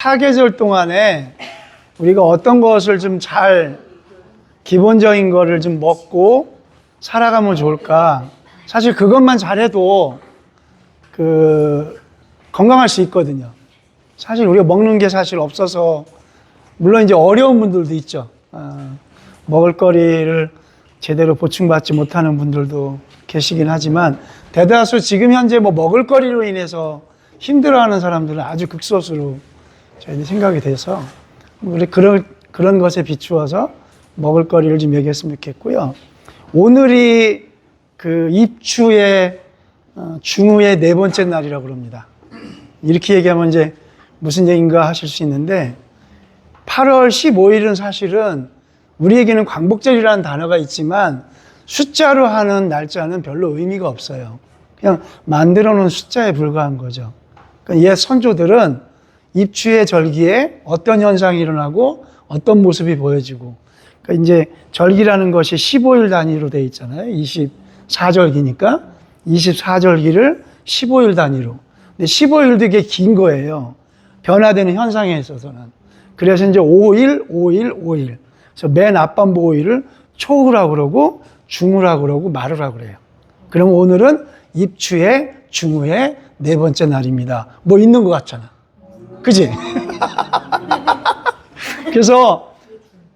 사계절 동안에 우리가 어떤 것을 좀 잘 기본적인 거를 좀 먹고 살아가면 좋을까? 사실 그것만 잘해도 건강할 수 있거든요. 사실 우리가 먹는 게 사실 없어서 물론 이제 어려운 분들도 있죠. 먹을거리를 제대로 보충받지 못하는 분들도 계시긴 하지만 대다수 지금 현재 뭐 먹을거리로 인해서 힘들어하는 사람들은 아주 극소수로 저희는 생각이 돼서 우리 그런 것에 비추어서 먹을거리를 좀 얘기했으면 좋겠고요. 오늘이 그 입추의 중후의 네 번째 날이라고 그럽니다. 이렇게 얘기하면 이제 무슨 얘기인가 하실 수 있는데 8월 15일은 사실은 우리에게는 광복절이라는 단어가 있지만 숫자로 하는 날짜는 별로 의미가 없어요. 그냥 만들어 놓은 숫자에 불과한 거죠. 그러니까 옛 선조들은 입추의 절기에 어떤 현상이 일어나고 어떤 모습이 보여지고, 그러니까 이제 절기라는 것이 15일 단위로 되어 있잖아요. 24절기니까 24절기를 15일 단위로. 근데 15일도 이게 긴 거예요. 변화되는 현상에 있어서는. 그래서 이제 5일, 5일, 5일. 그래서 맨 앞반부 5일을 초후라고 그러고 중후라고 그러고 말후라고 그래요. 그럼 오늘은 입추의 중후의 네 번째 날입니다. 뭐 있는 것 같잖아. 그지? 그래서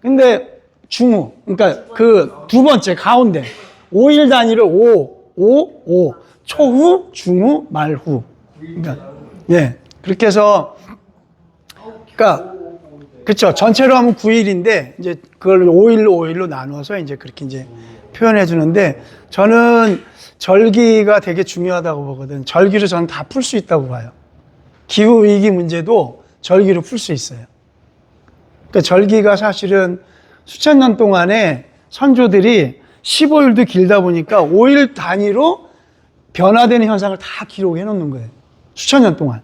근데 중후, 그러니까 그 두 번째 가운데 5일 단위를 5 초후, 중후, 말후. 그러니까 예. 그렇게 해서 그러니까 그렇죠. 전체로 하면 9일인데 이제 그걸 5일로 나눠서 이제 그렇게 이제 표현해 주는데 저는 절기가 되게 중요하다고 보거든. 절기로 저는 다 풀 수 있다고 봐요. 기후 위기 문제도 절기로 풀 수 있어요. 그러니까 절기가 사실은 수천 년 동안에 선조들이 15일도 길다 보니까 5일 단위로 변화되는 현상을 다 기록해 놓는 거예요. 수천 년 동안.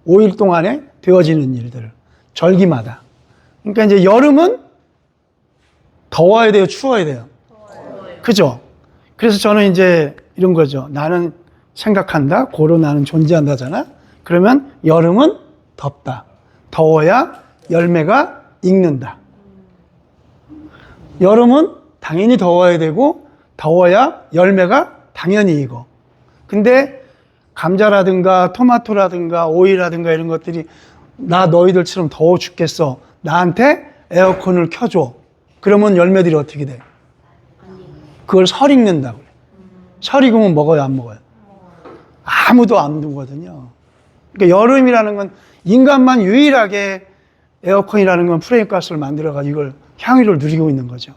5일 동안에 되어지는 일들을. 절기마다. 그러니까 이제 여름은 더워야 돼요? 추워야 돼요? 그죠? 그래서 저는 이제 이런 거죠. 나는 생각한다. 고로 나는 존재한다잖아. 그러면 여름은 덥다. 더워야 열매가 익는다. 여름은 당연히 더워야 되고 더워야 열매가 당연히 익어. 근데 감자라든가 토마토라든가 오이라든가 이런 것들이 나 너희들처럼 더워 죽겠어. 나한테 에어컨을 켜줘. 그러면 열매들이 어떻게 돼? 그걸 설 익는다고 그래. 설 익으면 먹어요, 안 먹어요? 아무도 안 두거든요. 그러니까 여름이라는 건 인간만 유일하게 에어컨이라는 건 프레임가스를 만들어가지고 이걸 향유를 누리고 있는 거죠.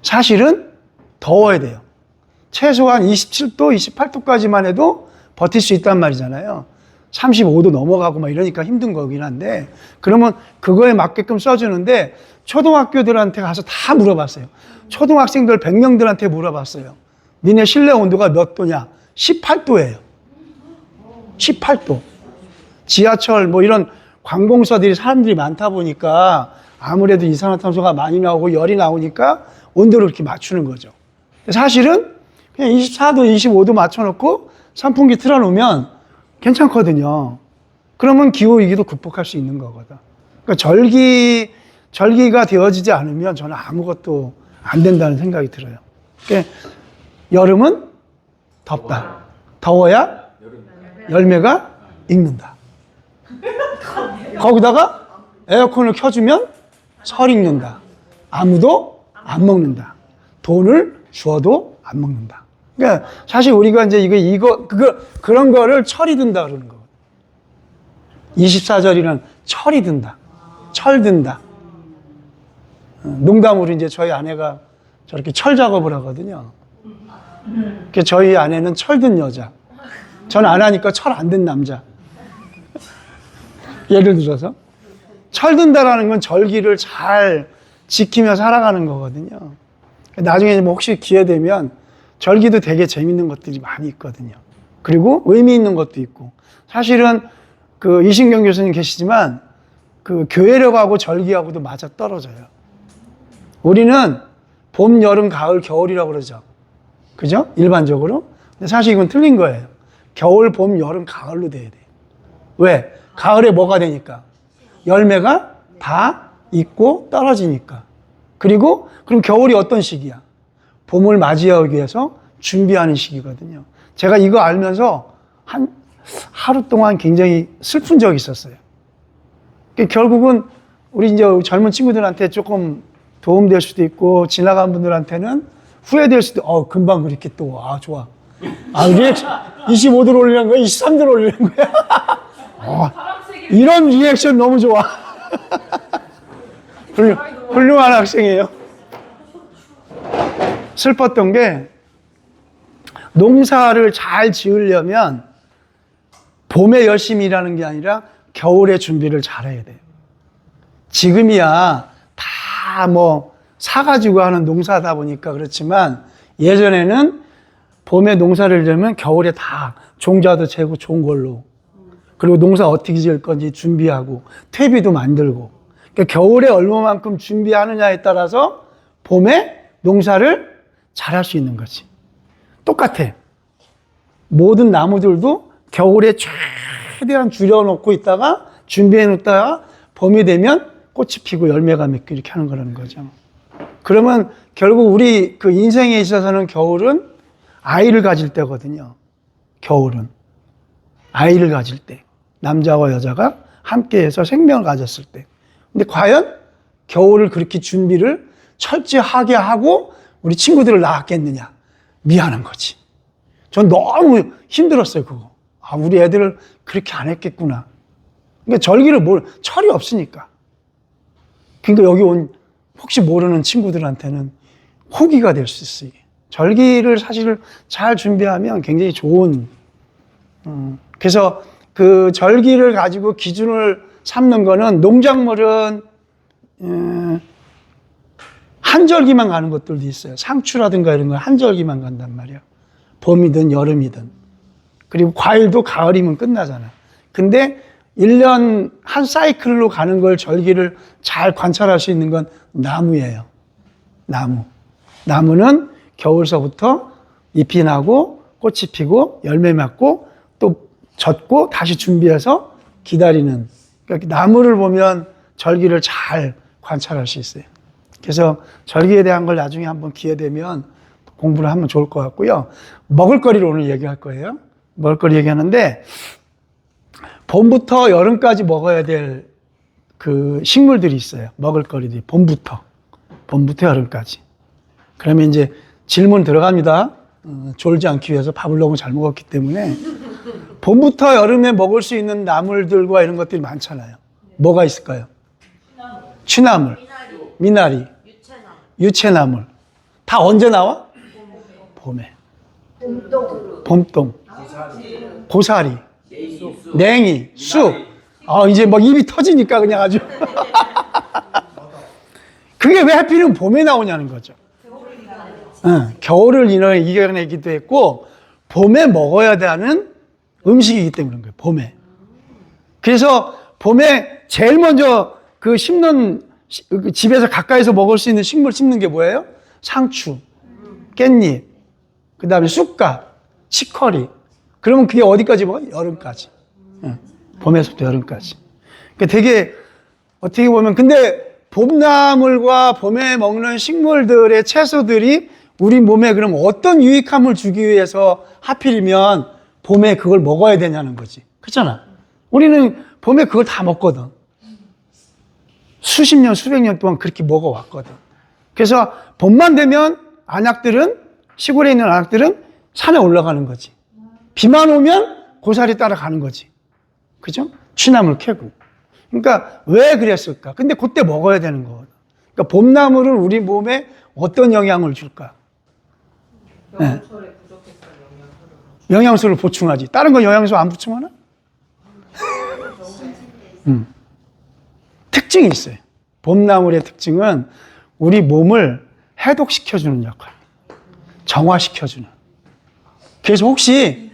사실은 더워야 돼요. 최소한 27도, 28도까지만 해도 버틸 수 있단 말이잖아요. 35도 넘어가고 막 이러니까 힘든 거긴 한데 그러면 그거에 맞게끔 써주는데 초등학교들한테 가서 다 물어봤어요. 초등학생들 100명들한테 물어봤어요. 니네 실내 온도가 몇 도냐? 18도예요. 18도. 지하철 뭐 이런 관공서들이 사람들이 많다 보니까 아무래도 이산화탄소가 많이 나오고 열이 나오니까 온도를 이렇게 맞추는 거죠. 사실은 그냥 24도, 25도 맞춰놓고 선풍기 틀어놓으면 괜찮거든요. 그러면 기후위기도 극복할 수 있는 거거든. 그러니까 절기가 되어지지 않으면 저는 아무것도 안 된다는 생각이 들어요. 그러니까 여름은 덥다. 더워야 열매가 익는다. 거기다가 에어컨을 켜주면 설 익는다. 아무도 안 먹는다. 돈을 주어도 안 먹는다. 그러니까 사실 우리가 이제 그런 거를 철이 든다 그러는 거거든요. 24절이란 철이 든다. 철 든다. 농담으로 이제 저희 아내가 저렇게 철 작업을 하거든요. 그러니까 저희 아내는 철든 여자. 저는 안 하니까 철 안 든 남자. 예를 들어서 철든다라는 건 절기를 잘 지키며 살아가는 거거든요. 나중에 뭐 혹시 기회 되면 절기도 되게 재밌는 것들이 많이 있거든요. 그리고 의미 있는 것도 있고 사실은 그 이신경 교수님 계시지만 그 교회력하고 절기하고도 맞아 떨어져요. 우리는 봄, 여름, 가을, 겨울이라고 그러죠. 그죠? 일반적으로. 근데 사실 이건 틀린 거예요. 겨울, 봄, 여름, 가을로 돼야 돼요. 왜? 가을에 뭐가 되니까? 열매가 다 익고 떨어지니까. 그리고 그럼 겨울이 어떤 시기야? 봄을 맞이하기 위해서 준비하는 시기거든요. 제가 이거 알면서 하루 동안 굉장히 슬픈 적이 있었어요. 결국은 우리 이제 젊은 친구들한테 조금 도움될 수도 있고, 지나간 분들한테는 후회될 수도, 금방 그렇게 또, 좋아. 리액션 25도로 올리는 거야? 23도로 올리는 거야? 이런 리액션 너무 좋아. 훌륭한 학생이에요. 슬펐던 게, 농사를 잘 지으려면 봄에 열심히 일하는 게 아니라 겨울에 준비를 잘 해야 돼요. 지금이야 다 사가지고 하는 농사다 보니까 그렇지만, 예전에는 봄에 농사를 지으면 겨울에 다 종자도 재고 좋은 걸로, 그리고 농사 어떻게 지을 건지 준비하고 퇴비도 만들고, 그러니까 겨울에 얼마만큼 준비하느냐에 따라서 봄에 농사를 잘 할 수 있는 거지. 똑같아. 모든 나무들도 겨울에 최대한 줄여놓고 있다가 준비해 놓다가 봄이 되면 꽃이 피고 열매가 맺고 이렇게 하는 거라는 거죠. 그러면 결국 우리 그 인생에 있어서는 겨울은 아이를 가질 때거든요. 겨울은 아이를 가질 때, 남자와 여자가 함께해서 생명을 가졌을 때. 근데 과연 겨울을 그렇게 준비를 철저하게 하고 우리 친구들을 낳았겠느냐? 미안한 거지. 전 너무 힘들었어요, 그거. 우리 애들을 그렇게 안 했겠구나. 그러니까 절기를 철이 없으니까. 그러니까 여기 온 혹시 모르는 친구들한테는 호기가 될 수 있어요. 절기를 사실 잘 준비하면 굉장히 좋은, 그래서 그 절기를 가지고 기준을 삼는 거는, 농작물은 한 절기만 가는 것들도 있어요. 상추라든가 이런 거 한 절기만 간단 말이에요. 봄이든 여름이든. 그리고 과일도 가을이면 끝나잖아. 근데 1년 한 사이클로 가는 걸, 절기를 잘 관찰할 수 있는 건 나무예요. 나무. 나무는 겨울서부터 잎이 나고 꽃이 피고 열매 맺고 또 젖고 다시 준비해서 기다리는. 그러니까 나무를 보면 절기를 잘 관찰할 수 있어요. 그래서 절기에 대한 걸 나중에 한번 기회 되면 공부를 하면 좋을 것 같고요. 먹을거리를 오늘 얘기할 거예요. 먹을거리 얘기하는데, 봄부터 여름까지 먹어야 될 그 식물들이 있어요. 먹을거리들이. 봄부터 여름까지. 그러면 이제 질문 들어갑니다. 졸지 않기 위해서 밥을 너무 잘 먹었기 때문에. 봄부터 여름에 먹을 수 있는 나물들과 이런 것들이 많잖아요. 뭐가 있을까요? 취나물, 미나리, 유채나물. 다 언제 나와? 봄에. 봄동, 고사리, 냉이, 쑥. 이제 막 입이 터지니까 그냥 아주. 그게 왜 하필이면 봄에 나오냐는 거죠. 겨울을 이겨내기도 했고, 봄에 먹어야 되는 음식이기 때문인 거예요, 봄에. 그래서 봄에 제일 먼저 그 집에서 가까이서 먹을 수 있는 식물 심는 게 뭐예요? 상추, 깻잎, 그 다음에 쑥갓, 치커리. 그러면 그게 어디까지 먹어요? 여름까지. 봄에서부터 여름까지. 그러니까 되게, 어떻게 보면, 근데 봄나물과 봄에 먹는 식물들의 채소들이 우리 몸에 그럼 어떤 유익함을 주기 위해서 하필이면 봄에 그걸 먹어야 되냐는 거지. 그렇잖아. 우리는 봄에 그걸 다 먹거든. 수십 년, 수백 년 동안 그렇게 먹어왔거든. 그래서 봄만 되면 시골에 있는 안악들은 산에 올라가는 거지. 비만 오면 고사리 따라가는 거지. 그죠? 취나물 캐고. 그러니까 왜 그랬을까? 근데 그때 먹어야 되는 거거든. 그러니까 봄나물은 우리 몸에 어떤 영향을 줄까? 겨울철에 부족했던 영양소를 보충하지. 다른 건 영양소 안 보충하나? 특징이 있어요. 봄나물의 특징은 우리 몸을 해독시켜주는 역할, 정화시켜주는. 그래서 혹시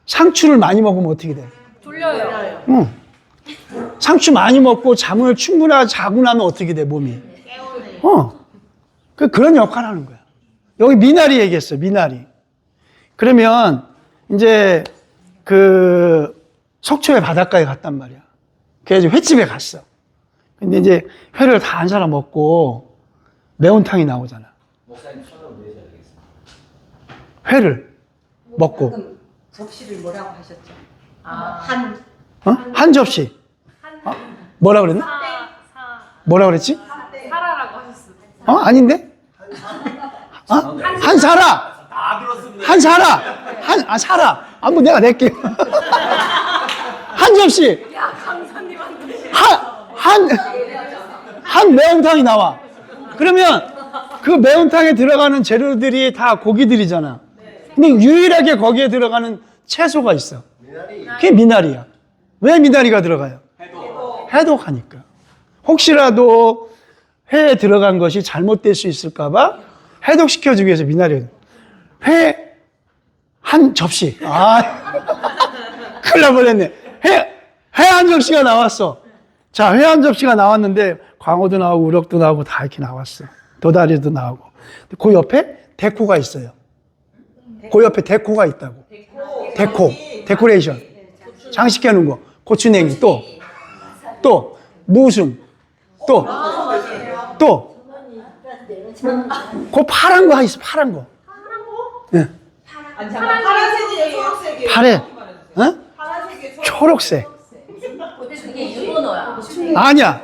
상추를 많이 먹으면 어떻게 돼? 졸려요. 상추 많이 먹고 잠을 충분하게 자고 나면 어떻게 돼, 몸이? 그런 역할을 하는 거야. 여기 미나리 얘기했어요, 미나리. 그러면 이제 그 속초의 바닷가에 갔단 말이야. 그래서 횟집에 갔어. 근데 이제 회를 다 한 사람 먹고 매운탕이 나오잖아. 목사님 손으로 내셔야 되겠습니다. 회를 먹고. 방금 접시를 뭐라고 하셨죠? 한 접시. 뭐라 그랬나? 뭐라 그랬지? 사라라고 하셨어요. 아닌데? 한 사라! 다 들었습니다. 한 사라! 사라! 뭐 내가 낼게. 한 접시! 야, 강사님한테. 한 매운탕이 나와. 그러면 그 매운탕에 들어가는 재료들이 다 고기들이잖아. 근데 유일하게 거기에 들어가는 채소가 있어. 그게 미나리야. 왜 미나리가 들어가요? 해독하니까. 혹시라도 회에 들어간 것이 잘못될 수 있을까봐 해독시켜주기 위해서 미나리. 회 한 접시. 큰일 날 뻔했네. 회 한 접시가 나왔어. 자, 회 한 접시가 나왔는데 광어도 나오고 우럭도 나오고 다 이렇게 나왔어. 도다리도 나오고. 그 옆에 데코가 있어요. 그 옆에 데코가 있다고. 데코레이션. 장식해 놓은 거. 고추냉이 또 무슨 또 그 파란 거 있어. 파란 거. 예. 파란색이에요, 초록색이에요? 파래. 초록색. 그게 일본어야. 아니야.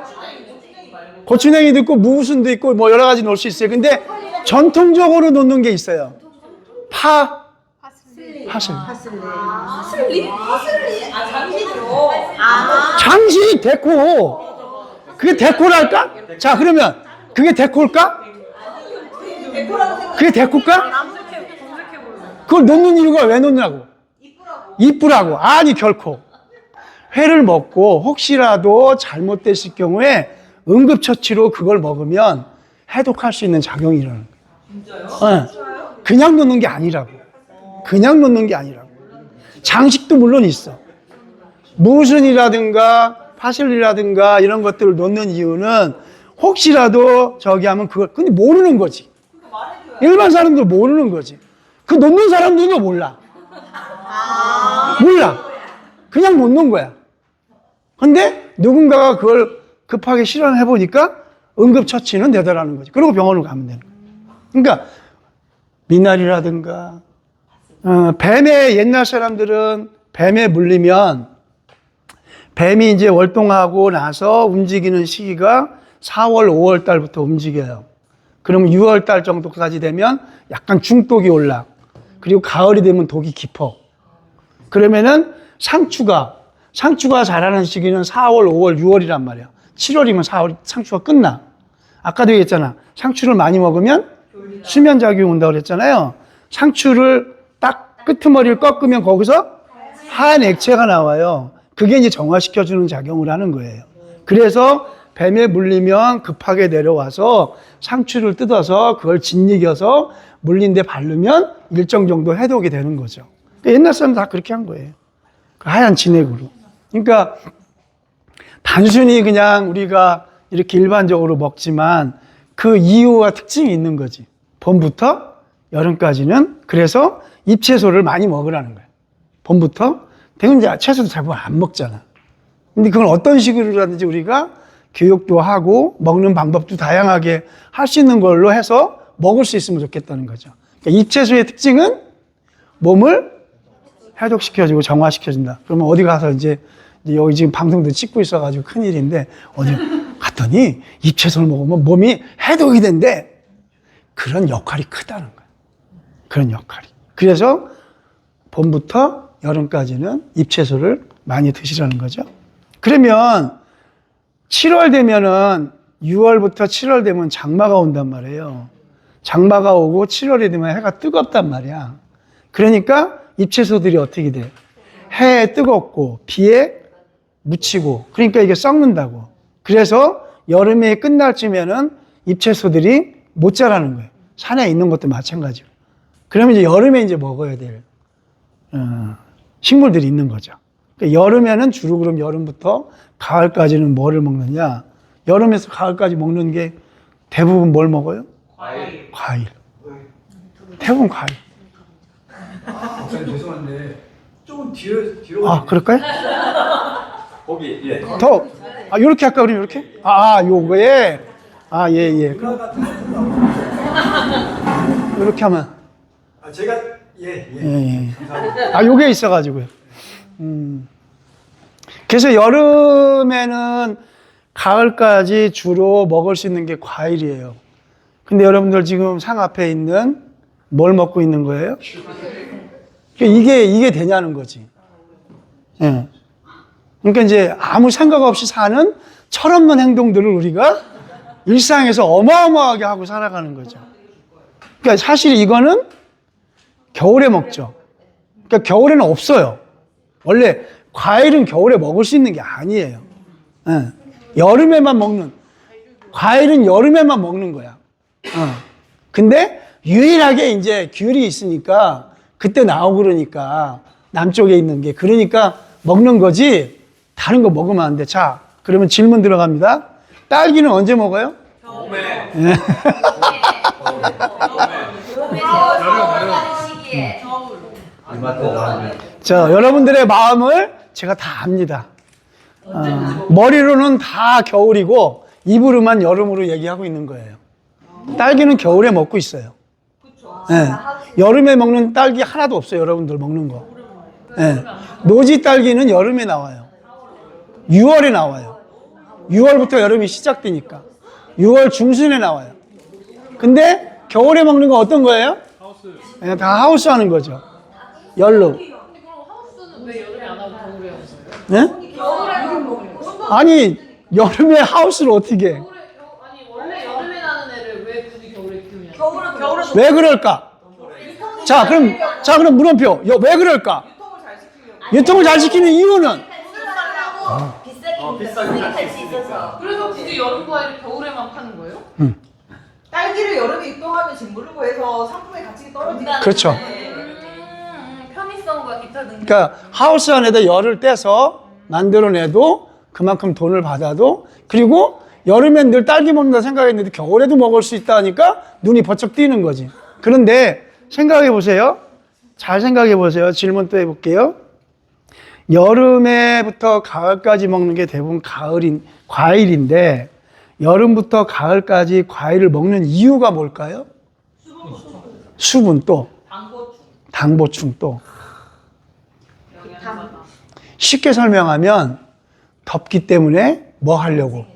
고추냉이도 있고 무순도 있고 뭐 여러 가지 넣을 수 있어요. 근데 전통적으로 넣는 게 있어요. 파슬리. 파슬리? 장식으로. 장식 데코. 그게 데코랄까? 자, 그러면 그게 데코일까? 그게 데코일까? 그걸 넣는 이유가 왜 넣느라고? 이쁘라고. 아니, 결코. 회를 먹고 혹시라도 잘못됐을 경우에 응급처치로 그걸 먹으면 해독할 수 있는 작용이 일어나는 거예요. 진짜요? 그냥 넣는 게 아니라고. 그냥 넣는 게 아니라고. 장식도 물론 있어. 무순이라든가 파슬리라든가 이런 것들을 넣는 이유는 혹시라도 저기 하면 그걸 근데 모르는 거지. 일반 사람들 모르는 거지. 그 넣는 사람들도 몰라. 몰라. 그냥 넣는 거야. 근데 누군가가 그걸 급하게 실현해 보니까 응급처치는 되더라는 거지. 그리고 병원을 가면 되는 거야. 그러니까 미나리라든가 뱀에 옛날 사람들은 뱀에 물리면 뱀이 이제 월동하고 나서 움직이는 시기가 4월, 5월 달부터 움직여요. 그러면 6월 달 정도까지 되면 약간 중독이 올라. 그리고 가을이 되면 독이 깊어. 그러면은 상추가 자라는 시기는 4월, 5월, 6월이란 말이야. 7월이면 4월 상추가 끝나. 아까도 얘기했잖아. 상추를 많이 먹으면 수면작용이 온다고 그랬잖아요. 상추를 딱 끄트머리를 꺾으면 거기서 하얀 액체가 나와요. 그게 이제 정화시켜주는 작용을 하는 거예요. 그래서 뱀에 물리면 급하게 내려와서 상추를 뜯어서 그걸 짓이겨서 물린 데 바르면 일정 정도 해독이 되는 거죠. 옛날 사람 다 그렇게 한 거예요. 그 하얀 진액으로. 그러니까 단순히 그냥 우리가 이렇게 일반적으로 먹지만 그 이유와 특징이 있는 거지. 봄부터 여름까지는 그래서 잎채소를 많이 먹으라는 거예요. 봄부터 대부분 이제 채소도 대부분 안 먹잖아. 근데 그건 어떤 식으로라든지 우리가 교육도 하고 먹는 방법도 다양하게 할 수 있는 걸로 해서 먹을 수 있으면 좋겠다는 거죠. 그러니까 잎채소의 특징은 몸을 해독시켜주고 정화시켜준다. 그러면 어디 가서 이제 여기 지금 방송도 찍고 있어가지고 큰일인데 어디 갔더니 잎채소를 먹으면 몸이 해독이 된대. 그런 역할이 크다는 거예요. 그런 역할이. 그래서 봄부터 여름까지는 잎채소를 많이 드시라는 거죠. 그러면 7월 되면은 6월부터 7월 되면 장마가 온단 말이에요. 장마가 오고 7월이 되면 해가 뜨겁단 말이야. 그러니까 잎채소들이 어떻게 돼? 해에 뜨겁고 비에 묻히고 그러니까 이게 썩는다고. 그래서 여름에 끝날 쯤에는 잎채소들이 못 자라는 거예요. 산에 있는 것도 마찬가지로. 그러면 이제 여름에 이제 먹어야 될 식물들이 있는 거죠. 그러니까 여름에는 주로 그럼 여름부터 가을까지는 뭐를 먹느냐? 여름에서 가을까지 먹는 게 대부분 뭘 먹어요? 과일. 대부분 과일. 목사님 죄송한데 조금 뒤로 그럴까요? 거기 예. 더 아, 요렇게 할까, 그러면 이렇게? 요거에? 예, 예. 요렇게 하면. 제가 예. 예. 요게 있어가지고요. 그래서 여름에는 가을까지 주로 먹을 수 있는 게 과일이에요. 근데 여러분들 지금 상 앞에 있는 뭘 먹고 있는 거예요? 이게 되냐는 거지. 예. 그러니까 이제 아무 생각 없이 사는 철없는 행동들을 우리가 일상에서 어마어마하게 하고 살아가는 거죠. 그러니까 사실 이거는 겨울에 먹죠. 그러니까 겨울에는 없어요. 원래 과일은 겨울에 먹을 수 있는 게 아니에요. 예. 여름에만 먹는, 과일은 여름에만 먹는 거야. 근데 유일하게 이제 귤이 있으니까 그때 나오고 그러니까 남쪽에 있는 게 그러니까 먹는 거지 다른 거 먹으면 안 돼. 자, 그러면 질문 들어갑니다. 딸기는 언제 먹어요? 봄에. 예. 이마트 나오면. 자, 여러분들의 마음을 제가 다 압니다. 머리로는 다 겨울이고 입으로만 여름으로 얘기하고 있는 거예요. 딸기는 겨울에 먹고 있어요. 예. 여름에 먹는 딸기 하나도 없어요. 여러분들 먹는 거. 예. 노지 딸기는 여름에 나와요. 6월에 나와요. 6월부터 여름이 시작되니까. 6월 중순에 나와요. 근데 겨울에 먹는 건 어떤 거예요? 예, 다 하우스 하는 거죠. 열로. 그럼 하우스는 왜 여름에 안 하고 겨울에 하세요? 예? 아니, 여름에 하우스를 어떻게 해? 아니 원래 여름에 나는 애를 왜 굳이 겨울에 키우냐? 겨울은 왜 그럴까? 자, 그럼 물음표. 왜 그럴까? 유통을 잘 시키는 이유는? 비싸게 팔수 있어서. 그래서 굳이 여름 과일을 겨울에만 파는 거예요? 딸기를 여름에 유통하면 짓무르고 해서 상품의 가치가 떨어지니까. 그렇죠. 편의성과 기타 등등. 그러니까 하우스 안에다 열을 떼서 만들어내도 그만큼 돈을 받아도 그리고 여름엔 늘 딸기 먹는다 생각했는데 겨울에도 먹을 수 있다니까 눈이 번쩍 띄는 거지. 그런데 생각해 보세요. 잘 생각해 보세요. 질문 또 해볼게요. 여름에부터 가을까지 먹는 게 대부분 과일인데 여름부터 가을까지 과일을 먹는 이유가 뭘까요? 수분 또 당보충 또 쉽게 설명하면 덥기 때문에 뭐 하려고?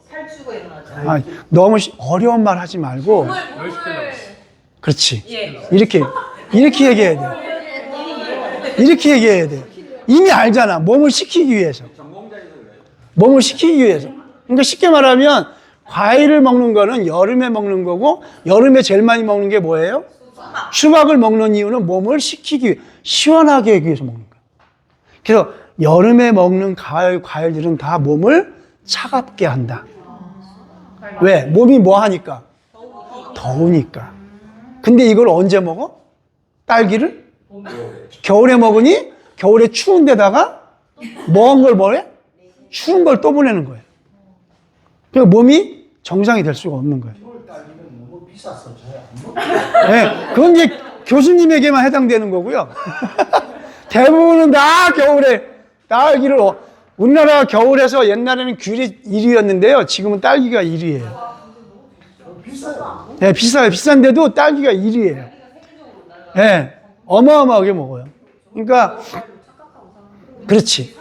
살추가 일어나죠. 너무 어려운 말 하지 말고 그렇지. 이렇게 얘기해야 돼. 이렇게 얘기해야 돼. 이미 알잖아. 몸을 식히기 위해서. 몸을 식히기 위해서. 그러니까 쉽게 말하면 과일을 먹는 거는 여름에 먹는 거고 여름에 제일 많이 먹는 게 뭐예요? 수박을 먹는 이유는 몸을 식히기 위해 시원하게 하기 위해서 먹는 거예요. 그래서 여름에 먹는 과일들은 다 몸을 차갑게 한다. 왜? 몸이 뭐 하니까? 더우니까. 근데 이걸 언제 먹어? 딸기를? 겨울에 먹으니 겨울에 추운 데다가 뭐한 걸 뭐해? 추운 걸 또 보내는 거예요. 그러니까 몸이 정상이 될 수가 없는 거예요. 네, 그건 이제 교수님에게만 해당되는 거고요. 대부분은 다 겨울에 딸기를 우리나라 겨울에서 옛날에는 귤이 1위였는데요. 지금은 딸기가 1위예요. 네, 비싸요. 비싼데도 딸기가 1위예요. 네, 어마어마하게 먹어요. 그러니까 그렇지.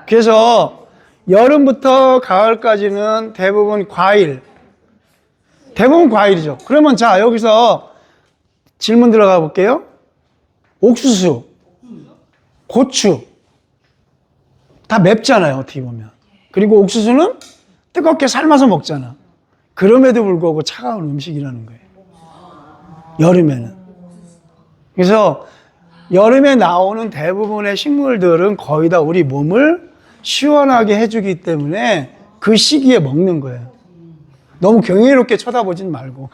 그래서 여름부터 가을까지는 대부분 과일이죠. 그러면 자 여기서 질문 들어가 볼게요. 옥수수, 고추 다 맵잖아요. 어떻게 보면. 그리고 옥수수는 뜨겁게 삶아서 먹잖아. 그럼에도 불구하고 차가운 음식이라는 거예요. 여름에는. 그래서 여름에 나오는 대부분의 식물들은 거의 다 우리 몸을 시원하게 해주기 때문에 그 시기에 먹는 거예요. 너무 경이롭게 쳐다보진 말고.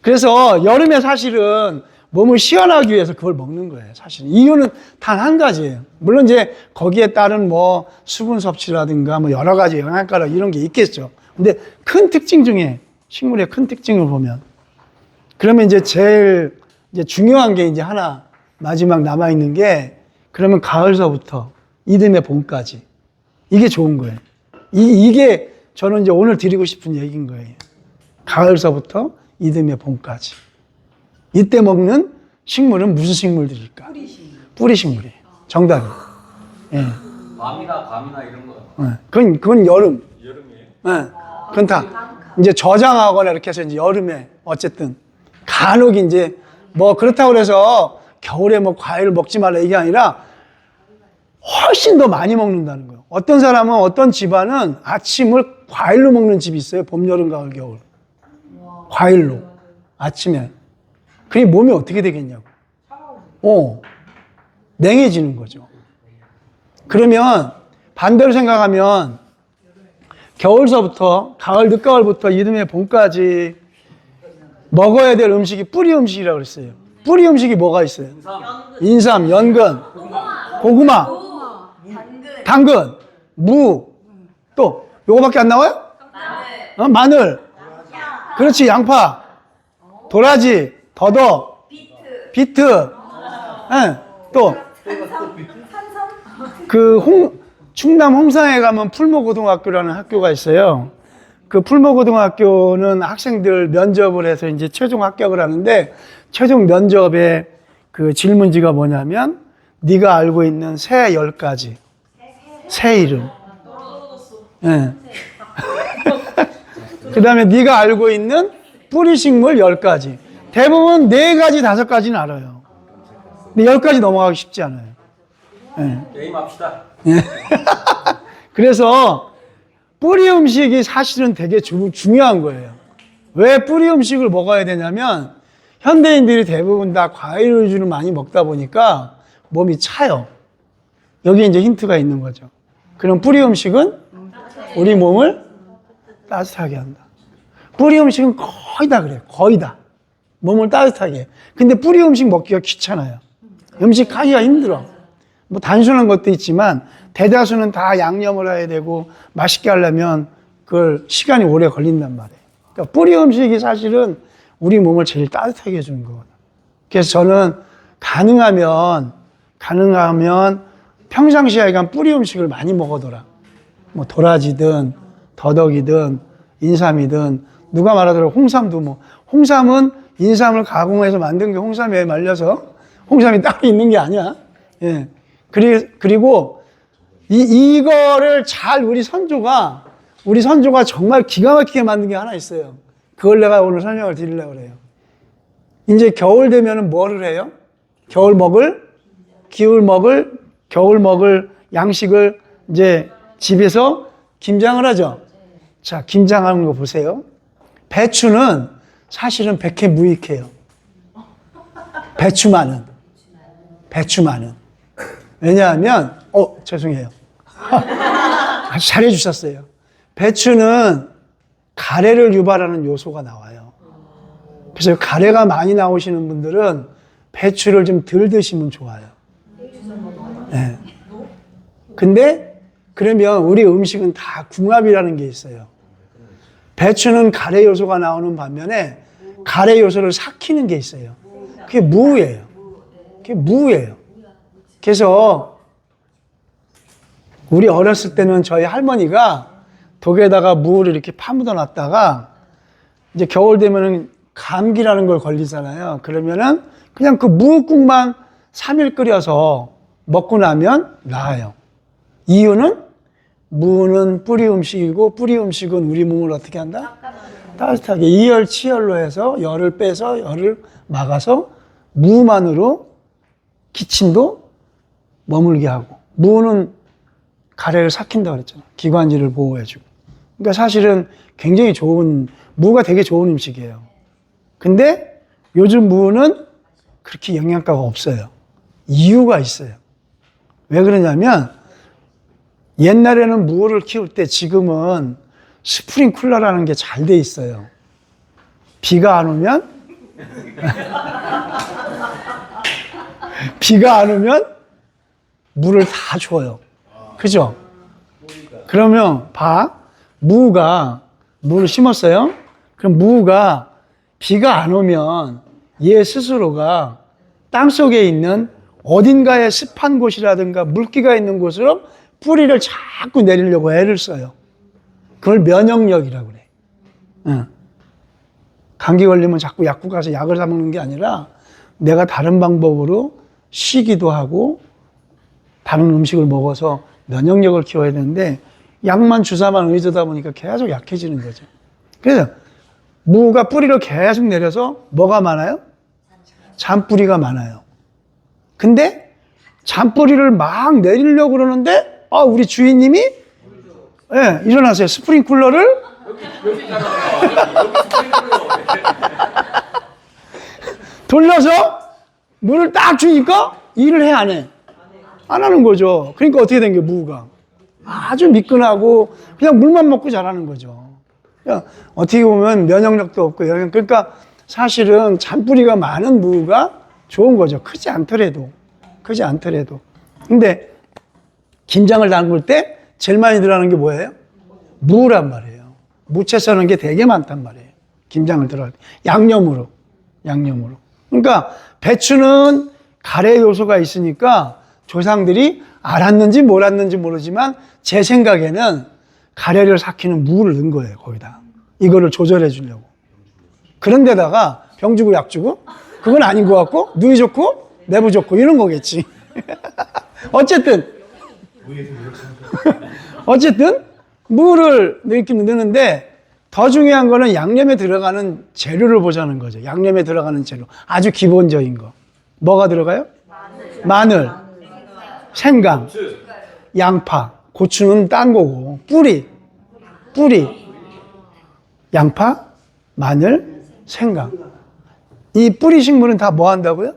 그래서 여름에 사실은 몸을 시원하기 위해서 그걸 먹는 거예요. 사실 이유는 단 한 가지예요. 물론 이제 거기에 따른 뭐 수분 섭취라든가 뭐 여러 가지 영양가 이런 게 있겠죠. 근데 큰 특징 중에 식물의 큰 특징을 보면 그러면 이제 제일 이제 중요한 게 이제 하나 마지막 남아 있는 게 그러면 가을서부터 이듬해 봄까지. 이게 좋은 거예요. 이게 저는 이제 오늘 드리고 싶은 얘기인 거예요. 가을서부터 이듬해 봄까지. 이때 먹는 식물은 무슨 식물들일까? 뿌리 식물이에요. 정답이. 예. 밤이나 감이나 이런 거. 그건 여름. 여름이에요? 예. 그건 다 이제 저장하거나 이렇게 해서 이제 여름에 어쨌든 간혹 이제 뭐 그렇다고 해서 겨울에 뭐 과일을 먹지 말라 이게 아니라 훨씬 더 많이 먹는다는 거예요. 어떤 사람은 어떤 집안은 아침을 과일로 먹는 집이 있어요. 봄, 여름, 가을, 겨울. 과일로. 아침에. 그게 몸이 어떻게 되겠냐고. 냉해지는 거죠. 그러면 반대로 생각하면 겨울서부터 가을, 늦가을부터 이듬해 봄까지 먹어야 될 음식이 뿌리 음식이라고 그랬어요. 뿌리 음식이 뭐가 있어요? 인삼, 연근, 고구마, 당근, 무, 또 요거밖에 안 나와요? 마늘. 그렇지, 양파, 도라지, 더덕, 비트, 예, 또 충남 홍산에 가면 풀모고등학교라는 학교가 있어요. 그 풀모고등학교는 학생들 면접을 해서 이제 최종 합격을 하는데 최종 면접의 그 질문지가 뭐냐면 네가 알고 있는 새 10가지. 새 이름. 예. 그 다음에 네가 알고 있는 뿌리식물 10가지. 대부분 4가지, 5가지는 알아요. 근데 10가지 넘어가기 쉽지 않아요. 예. 게임합시다. 예. 그래서 뿌리 음식이 사실은 되게 중요한 거예요. 왜 뿌리 음식을 먹어야 되냐면 현대인들이 대부분 다 과일 위주로 많이 먹다 보니까 몸이 차요. 여기 이제 힌트가 있는 거죠. 그럼 뿌리 음식은 우리 몸을 따뜻하게 한다. 뿌리 음식은 거의 다 그래요. 거의 다. 몸을 따뜻하게. 근데 뿌리 음식 먹기가 귀찮아요. 음식 하기가 힘들어. 뭐 단순한 것도 있지만 대다수는 다 양념을 해야 되고 맛있게 하려면 그걸 시간이 오래 걸린단 말이에요. 그러니까 뿌리 음식이 사실은 우리 몸을 제일 따뜻하게 해주는 거거든요. 그래서 저는 가능하면 평상시에 그냥 뿌리 음식을 많이 먹어둬라. 뭐 도라지든 더덕이든 인삼이든 누가 말하더라도 홍삼도 뭐 홍삼은 인삼을 가공해서 만든 게 홍삼에 말려서 홍삼이 따로 있는 게 아니야. 예. 그리고 이거를 잘 우리 선조가 정말 기가 막히게 만든 게 하나 있어요. 그걸 내가 오늘 설명을 드리려고 그래요. 이제 겨울 되면은 뭐를 해요? 겨울 먹을 양식을 이제 집에서 김장을 하죠. 자, 김장하는 거 보세요. 배추는 사실은 백해무익해요. 배추만은. 왜냐하면, 죄송해요. 아주 잘해주셨어요. 배추는 가래를 유발하는 요소가 나와요. 그래서 가래가 많이 나오시는 분들은 배추를 좀 덜 드시면 좋아요. 네. 근데, 그러면 우리 음식은 다 궁합이라는 게 있어요. 배추는 가래 요소가 나오는 반면에 가래 요소를 삭히는 게 있어요. 그게 무예요. 그래서 우리 어렸을 때는 저희 할머니가 독에다가 무를 이렇게 파묻어 놨다가 이제 겨울 되면은 감기라는 걸 걸리잖아요. 그러면은 그냥 그 무국만 3일 끓여서 먹고 나면 나아요. 이유는 무는 뿌리 음식이고 뿌리 음식은 우리 몸을 어떻게 한다? 따뜻하게 이열치열로 해서 열을 빼서 열을 막아서 무만으로 기침도 머물게 하고 무는 가래를 삭힌다고 그랬잖아요. 기관지를 보호해주고. 그러니까 사실은 굉장히 무가 되게 좋은 음식이에요. 근데 요즘 무는 그렇게 영양가가 없어요. 이유가 있어요. 왜 그러냐면 옛날에는 무를 키울 때 지금은 스프링클러라는 게 잘 돼 있어요. 비가 안 오면 물을 다 줘요. 그죠? 그러면 무를 심었어요. 그럼 무가 비가 안 오면 얘 스스로가 땅 속에 있는 어딘가에 습한 곳이라든가 물기가 있는 곳으로 뿌리를 자꾸 내리려고 애를 써요. 그걸 면역력이라고 그래. 응. 감기 걸리면 자꾸 약국 가서 약을 사 먹는 게 아니라 내가 다른 방법으로 쉬기도 하고 다른 음식을 먹어서 면역력을 키워야 되는데 약만 주사만 의존하다 보니까 계속 약해지는 거죠. 그래서 무가 뿌리를 계속 내려서 뭐가 많아요? 잔뿌리가 많아요. 근데 잔뿌리를 막 내리려고 그러는데 우리 주인님이 일어나세요. 스프링클러를 돌려서 물을 딱 주니까 일을 해, 안 해? 안 하는 거죠. 그러니까 어떻게 된 게 무가 아주 미끈하고 그냥 물만 먹고 자라는 거죠. 그냥 어떻게 보면 면역력도 없고 그러니까 사실은 잔뿌리가 많은 무가 좋은 거죠. 크지 않더라도. 근데 김장을 담글 때 제일 많이 들어가는 게 뭐예요? 무란 말이에요. 무채 써는 게 되게 많단 말이에요. 김장을 들어갈 때. 양념으로. 그러니까 배추는 가래 요소가 있으니까 조상들이 알았는지 몰랐는지 모르지만 제 생각에는 가래를 삭히는 무를 넣은 거예요, 거기다. 이거를 조절해 주려고. 그런데다가 병 주고 약 주고 그건 아닌 것 같고 누이 좋고 내부 좋고 이런 거겠지. 어쨌든 무를 넣는데 더 중요한 거는 양념에 들어가는 재료를 보자는 거죠. 양념에 들어가는 재료. 아주 기본적인 거. 뭐가 들어가요? 마늘, 생강, 양파, 고추는 딴 거고 뿌리, 양파, 마늘, 생강. 이 뿌리 식물은 다 뭐 한다고요?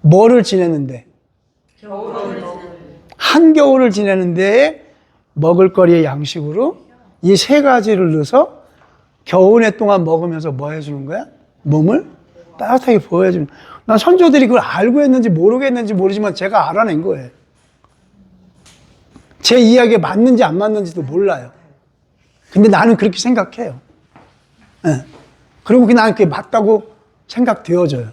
뭐를 지내는데? 한겨울을 지내는데 먹을거리의 양식으로 이 세 가지를 넣어서 겨우내 동안 먹으면서 뭐 해주는 거야? 몸을 따뜻하게 보여주는. 난 선조들이 그걸 알고 했는지 모르겠는지 모르지만 제가 알아낸 거예요. 제 이야기에 맞는지 안 맞는지도 몰라요. 근데 나는 그렇게 생각해요. 네. 그리고 나는 그게 맞다고 생각되어져요.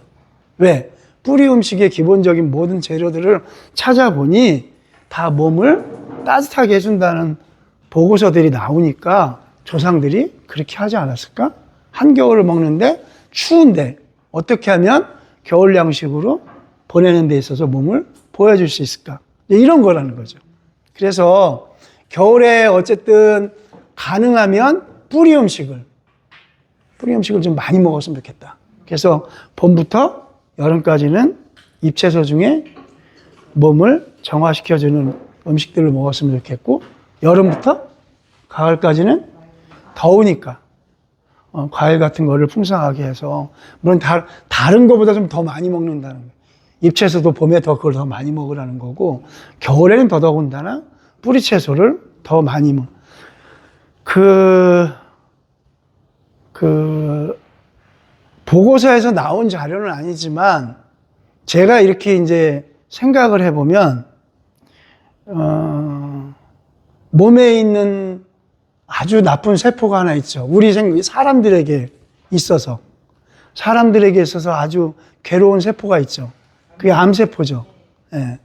왜? 뿌리 음식의 기본적인 모든 재료들을 찾아보니 다 몸을 따뜻하게 해준다는 보고서들이 나오니까 조상들이 그렇게 하지 않았을까? 한겨울을 먹는데 추운데 어떻게 하면 겨울 양식으로 보내는 데 있어서 몸을 보여줄 수 있을까? 이런 거라는 거죠. 그래서 겨울에 어쨌든 가능하면 뿌리 음식을 좀 많이 먹었으면 좋겠다. 그래서 봄부터 여름까지는 잎채소 중에 몸을 정화시켜주는 음식들을 먹었으면 좋겠고, 여름부터 가을까지는 더우니까 과일 같은 거를 풍성하게 해서, 물론 다른 거보다 좀 더 많이 먹는다는 거예요. 잎채소도 봄에 그걸 더 많이 먹으라는 거고, 겨울에는 더더군다나 뿌리채소를 더 많이 보고서에서 나온 자료는 아니지만 제가 이렇게 이제 생각을 해보면 몸에 있는 아주 나쁜 세포가 하나 있죠. 우리 사람들에게 있어서 아주 괴로운 세포가 있죠. 그게 암세포죠. 예.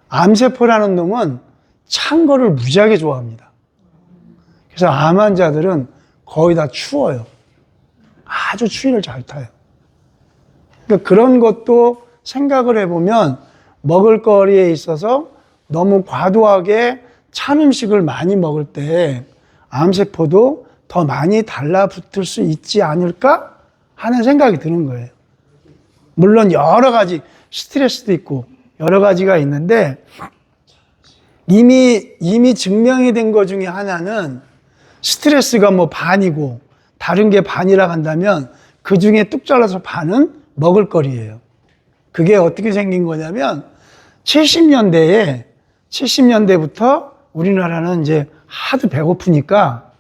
암세포라는 놈은 찬 거를 무지하게 좋아합니다. 그래서 암 환자들은 거의 다 추워요. 아주 추위를 잘 타요. 그러니까 그런 것도 생각을 해보면 먹을거리에 있어서 너무 과도하게 찬 음식을 많이 먹을 때 암세포도 더 많이 달라붙을 수 있지 않을까 하는 생각이 드는 거예요. 물론 여러 가지 스트레스도 있고 여러 가지가 있는데 이미 증명이 된 것 중에 하나는 스트레스가 뭐 반이고 다른 게 반이라 한다면 그 중에 뚝 잘라서 반은 먹을거리예요. 그게 어떻게 생긴 거냐면 70년대부터 우리나라는 이제 하도 배고프니까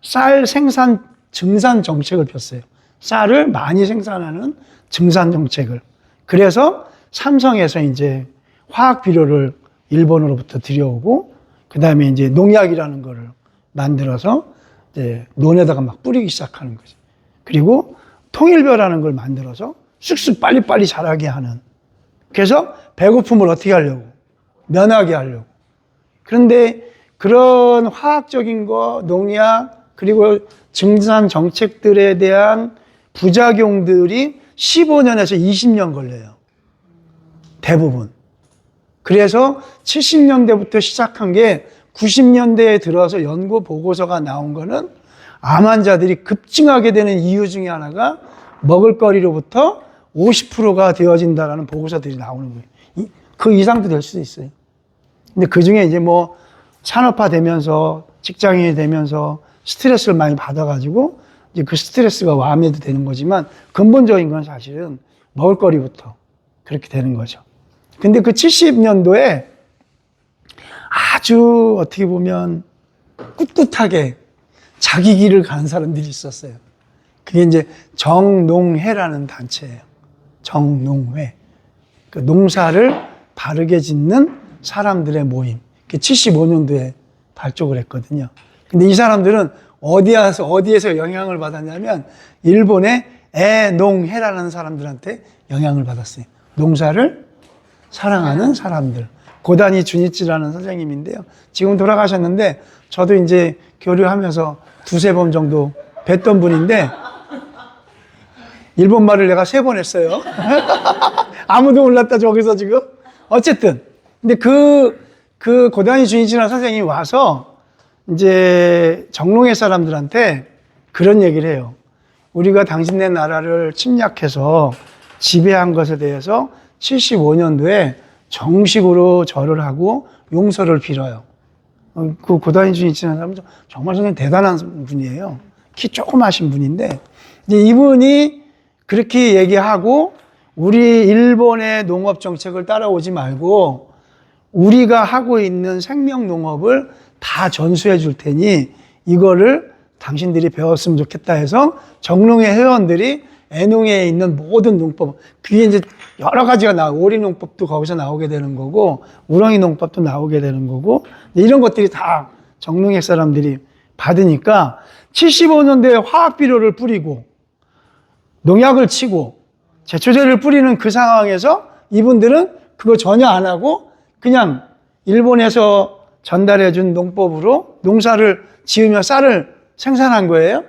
쌀 생산 증산 정책을 폈어요. 쌀을 많이 생산하는 증산 정책을. 그래서 삼성에서 이제 화학 비료를 일본으로부터 들여오고 그 다음에 이제 농약이라는 거를 만들어서 이제 논에다가 막 뿌리기 시작하는 거지. 그리고 통일벼라는 걸 만들어서 쑥쑥 빨리빨리 자라게 하는 그래서 배고픔을 어떻게 하려고? 면하게 하려고. 그런데 그런 화학적인 거, 농약, 그리고 증산 정책들에 대한 부작용들이 15년에서 20년 걸려요. 대부분. 그래서 70년대부터 시작한 게 90년대에 들어서 연구 보고서가 나온 거는 암 환자들이 급증하게 되는 이유 중에 하나가 먹을거리로부터 50%가 되어진다라는 보고서들이 나오는 거예요. 그 이상도 될 수도 있어요. 근데 그 중에 이제 뭐 산업화되면서 직장인이 되면서 스트레스를 많이 받아가지고 이제 그 스트레스가 와해도 되는 거지만 근본적인 건 사실은 먹을거리부터 그렇게 되는 거죠. 근데 그 70년도에 아주 어떻게 보면 꿋꿋하게 자기 길을 가는 사람들이 있었어요. 그게 이제 정농회라는 단체예요. 정농회. 그 농사를 바르게 짓는 사람들의 모임. 75년도에 발족을 했거든요. 근데 이 사람들은 어디에서 영향을 받았냐면 일본의 애농회라는 사람들한테 영향을 받았어요. 농사를 사랑하는 사람들. 고다니 주니치라는 선생님인데요. 지금 돌아가셨는데 저도 이제 교류하면서 두세 번 정도 뵀던 분인데 일본 말을 내가 3번 했어요. 아무도 몰랐다 저기서 지금. 어쨌든 근데 그 고다니 주니치라는 선생님이 와서 이제 정농회 사람들한테 그런 얘기를 해요. 우리가 당신네 나라를 침략해서 지배한 것에 대해서 75년도에 정식으로 절을 하고 용서를 빌어요. 그 고다니 주니치라는 사람은 정말 선생님 대단한 분이에요. 키 조그마신 분인데 이제 이분이 그렇게 얘기하고 우리 일본의 농업 정책을 따라오지 말고 우리가 하고 있는 생명 농업을 다 전수해 줄 테니 이거를 당신들이 배웠으면 좋겠다 해서 정농회 회원들이 애농회에 있는 모든 농법, 그게 이제 여러 가지가 오리 농법도 거기서 나오게 되는 거고 우렁이 농법도 나오게 되는 거고 이런 것들이 다 정농회 사람들이 받으니까 75년도에 화학비료를 뿌리고 농약을 치고 제초제를 뿌리는 그 상황에서 이분들은 그거 전혀 안 하고 그냥 일본에서 전달해 준 농법으로 농사를 지으며 쌀을 생산한 거예요.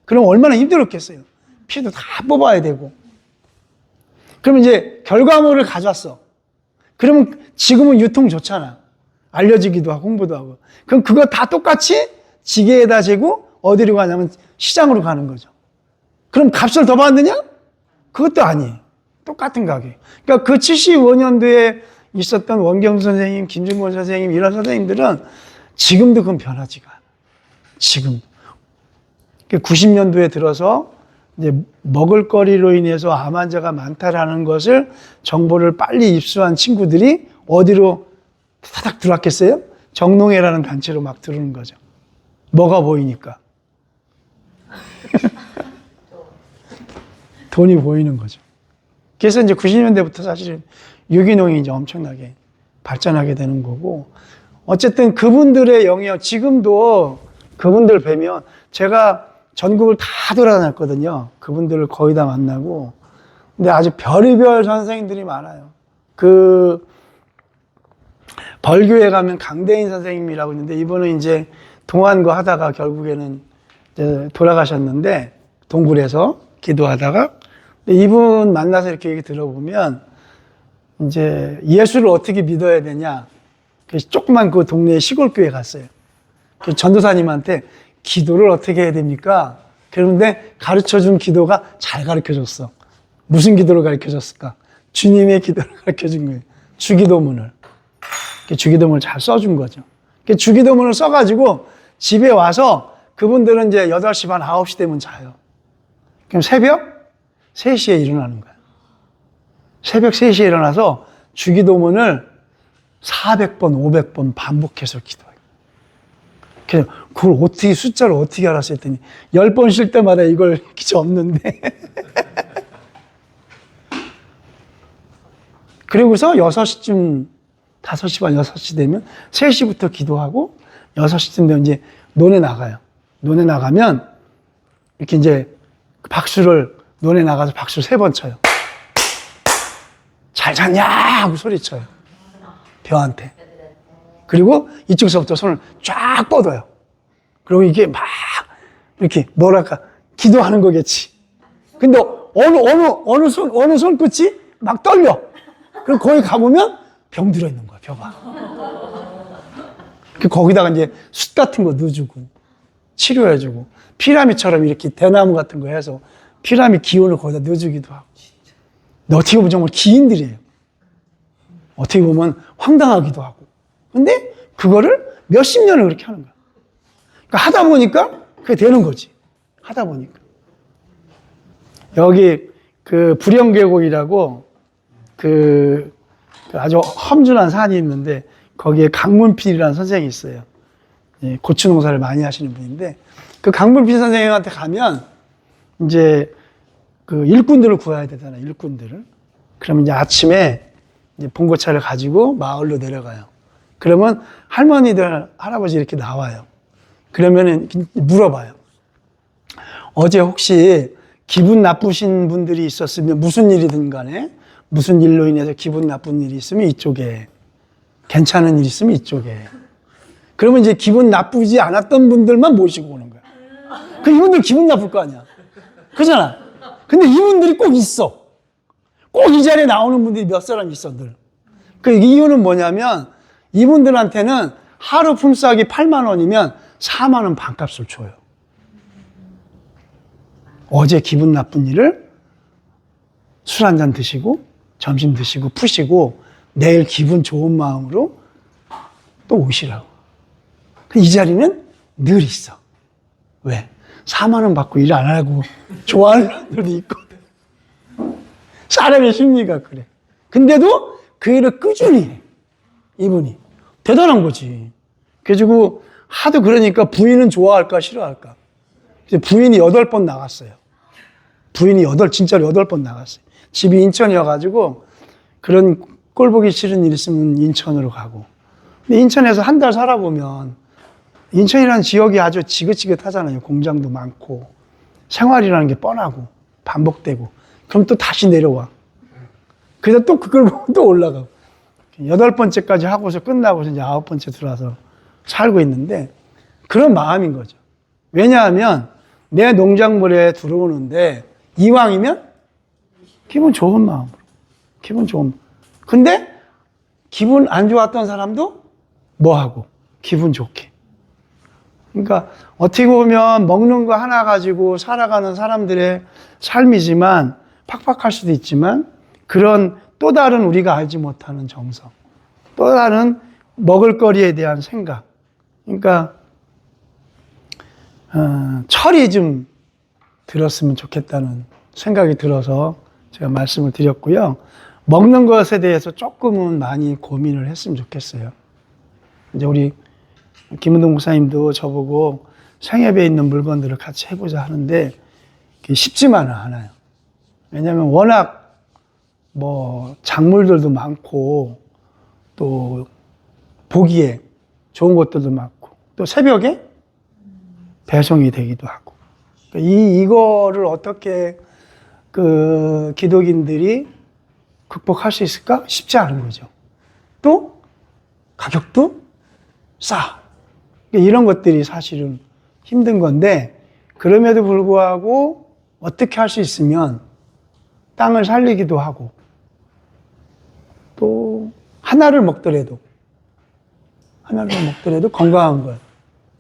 그럼 얼마나 힘들었겠어요. 피도 다 뽑아야 되고. 그러면 이제 결과물을 가져왔어. 그러면 지금은 유통 좋잖아. 알려지기도 하고 홍보도 하고. 그럼 그거 다 똑같이 지게에다 재고 어디로 가냐면 시장으로 가는 거죠. 그럼 값을 더 받느냐? 그것도 아니에요. 똑같은 가격. 그러니까 그 75년도에 있었던 원경 선생님, 김준권 선생님 이런 선생님들은 지금도 그건 변하지가 않아. 지금. 90년도에 들어서 이제 먹을거리로 인해서 암 환자가 많다라는 것을 정보를 빨리 입수한 친구들이 어디로 타닥 들어왔겠어요? 정농회라는 단체로 막 들어오는 거죠. 뭐가 보이니까. 돈이 보이는 거죠. 그래서 이제 90년대부터 사실은 유기농이 이제 엄청나게 발전하게 되는 거고, 어쨌든 그분들의 영역, 지금도 그분들 뵈면 제가 전국을 다 돌아다녔거든요. 그분들을 거의 다 만나고. 근데 아주 별의별 선생님들이 많아요. 벌교에 가면 강대인 선생님이라고 있는데 이분은 이제 동안거 하다가 결국에는 이제 돌아가셨는데 동굴에서 기도하다가. 근데 이분 만나서 이렇게 얘기 들어보면 이제 예수를 어떻게 믿어야 되냐. 그래서 조그만 그 동네 시골교회 갔어요. 그 전도사님한테 기도를 어떻게 해야 됩니까? 그런데 가르쳐준 기도가 잘 가르쳐줬어. 무슨 기도를 가르쳐줬을까? 주님의 기도를 가르쳐준 거예요. 주기도문을. 주기도문을 잘 써준 거죠. 주기도문을 써가지고 집에 와서 그분들은 이제 8시 반, 9시 되면 자요. 그럼 새벽 3시에 일어나는 거예요. 새벽 3시에 일어나서 주기도문을 400번, 500번 반복해서 기도해요. 그래서 그걸 어떻게, 숫자를 어떻게 알았어 했더니 10번 쉴 때마다 이걸 기저 없는데. 그리고서 6시쯤, 5시 반, 6시 되면 3시부터 기도하고 6시쯤 되면 이제 논에 나가요. 논에 나가면 이렇게 이제 박수를, 논에 나가서 박수를 3번 쳐요. 잘 잤냐? 하고 소리쳐요. 벼한테. 그리고 이쪽서부터 손을 쫙 뻗어요. 그리고 이게 막 이렇게 뭐랄까 기도하는 거겠지. 근데 어느 손끝이 막 떨려. 그럼 거기 가보면 병 들어있는 거야, 벼가. 거기다가 이제 숯 같은 거 넣어주고 치료해주고 피라미처럼 이렇게 대나무 같은 거 해서 피라미 기운을 거기다 넣어주기도 하고. 근데 어떻게 보면 정말 기인들이에요. 어떻게 보면 황당하기도 하고. 근데 그거를 몇십 년을 그렇게 하는 거야. 그러니까 하다 보니까 그게 되는 거지. 하다 보니까. 여기 그 불영계곡이라고 그 아주 험준한 산이 있는데 거기에 강문필이라는 선생이 있어요. 예, 고추 농사를 많이 하시는 분인데 그 강문필 선생님한테 가면 이제 그 일꾼들을 구해야 되잖아요. 일꾼들을. 그러면 이제 아침에 이제 봉고차를 가지고 마을로 내려가요. 그러면 할머니들, 할아버지 이렇게 나와요. 그러면은 물어봐요. 어제 혹시 기분 나쁘신 분들이 있었으면 무슨 일이든 간에 무슨 일로 인해서 기분 나쁜 일이 있으면 이쪽에, 괜찮은 일이 있으면 이쪽에. 그러면 이제 기분 나쁘지 않았던 분들만 모시고 오는 거야. 그 이분들 기분 나쁠 거 아니야. 그잖아. 근데 이분들이 꼭 있어. 꼭 이 자리에 나오는 분들이 몇 사람 있어, 늘. 그 이유는 뭐냐면 이분들한테는 하루 품삯이 8만 원이면 4만 원 반값을 줘요. 어제 기분 나쁜 일을 술 한잔 드시고 점심 드시고 푸시고 내일 기분 좋은 마음으로 또 오시라고. 이 자리는 늘 있어. 왜? 4만 원 받고 일 안 하고 좋아하는 사람들도 있거든. 사람의 심리가 그래. 근데도 그 일을 꾸준히 해. 이분이. 대단한 거지. 그래가지고 하도 그러니까 부인은 좋아할까 싫어할까. 부인이 8번 나갔어요. 부인이 진짜로 8번 나갔어요. 집이 인천이어가지고 그런 꼴 보기 싫은 일 있으면 인천으로 가고. 근데 인천에서 한 달 살아보면 인천이라는 지역이 아주 지긋지긋하잖아요. 공장도 많고 생활이라는 게 뻔하고 반복되고. 그럼 또 다시 내려와. 그래서 또 그걸 보고 또 올라가고. 8번째까지 하고서 끝나고서 이제 9번째 들어와서 살고 있는데 그런 마음인 거죠. 왜냐하면 내 농작물에 들어오는데 이왕이면 기분 좋은 마음으로. 기분 좋은. 근데 기분 안 좋았던 사람도 뭐 하고? 기분 좋게. 그러니까 어떻게 보면 먹는 거 하나 가지고 살아가는 사람들의 삶이지만 팍팍할 수도 있지만 그런 또 다른 우리가 알지 못하는 정성, 또 다른 먹을거리에 대한 생각. 그러니까 철이 좀 들었으면 좋겠다는 생각이 들어서 제가 말씀을 드렸고요. 먹는 것에 대해서 조금은 많이 고민을 했으면 좋겠어요. 이제 우리 김은동 목사님도 저보고 생협에 있는 물건들을 같이 해보자 하는데 쉽지만은 않아요. 왜냐하면 워낙 뭐 작물들도 많고 또 보기에 좋은 것들도 많고 또 새벽에 배송이 되기도 하고 이거를 어떻게 그 기독인들이 극복할 수 있을까? 쉽지 않은 거죠. 또 가격도 싸. 이런 것들이 사실은 힘든 건데 그럼에도 불구하고 어떻게 할 수 있으면 땅을 살리기도 하고 또 하나를 먹더라도 건강한 걸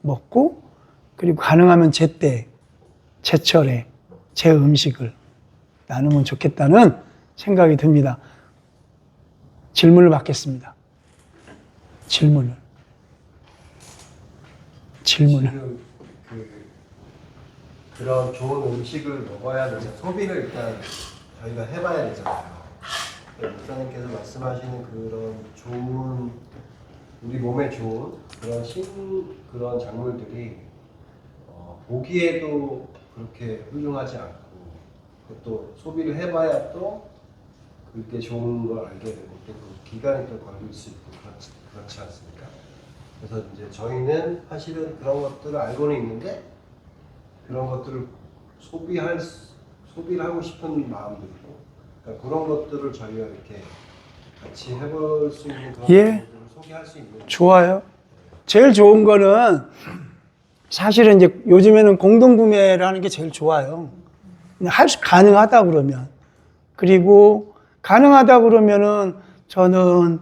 먹고 그리고 가능하면 제때, 제철에 제 음식을 나누면 좋겠다는 생각이 듭니다. 질문을 받겠습니다. 질문을. 지금 그런 좋은 음식을 먹어야 되죠. 소비를 일단 저희가 해봐야 되잖아요. 목사님께서 말씀하시는 그런 좋은 우리 몸에 좋은 그런 작물들이 보기에도 그렇게 훌륭하지 않고 또 소비를 해봐야 또 그게 좋은 걸 알게 되고 또 그 기간이 또 걸릴 수 있고 그렇지 않습니까? 그래서 이제 저희는 사실은 그런 것들을 알고는 있는데 그런 것들을 소비를 하고 싶은 마음도 있고 그러니까 그런 것들을 저희가 이렇게 같이 해볼 수 있는 그런 예. 것들을 소개할 수 있는 좋아요. 제일 좋은 거는 사실은 이제 요즘에는 공동구매를 하는 게 제일 좋아요. 가능하다 그러면. 그리고 가능하다 그러면은 저는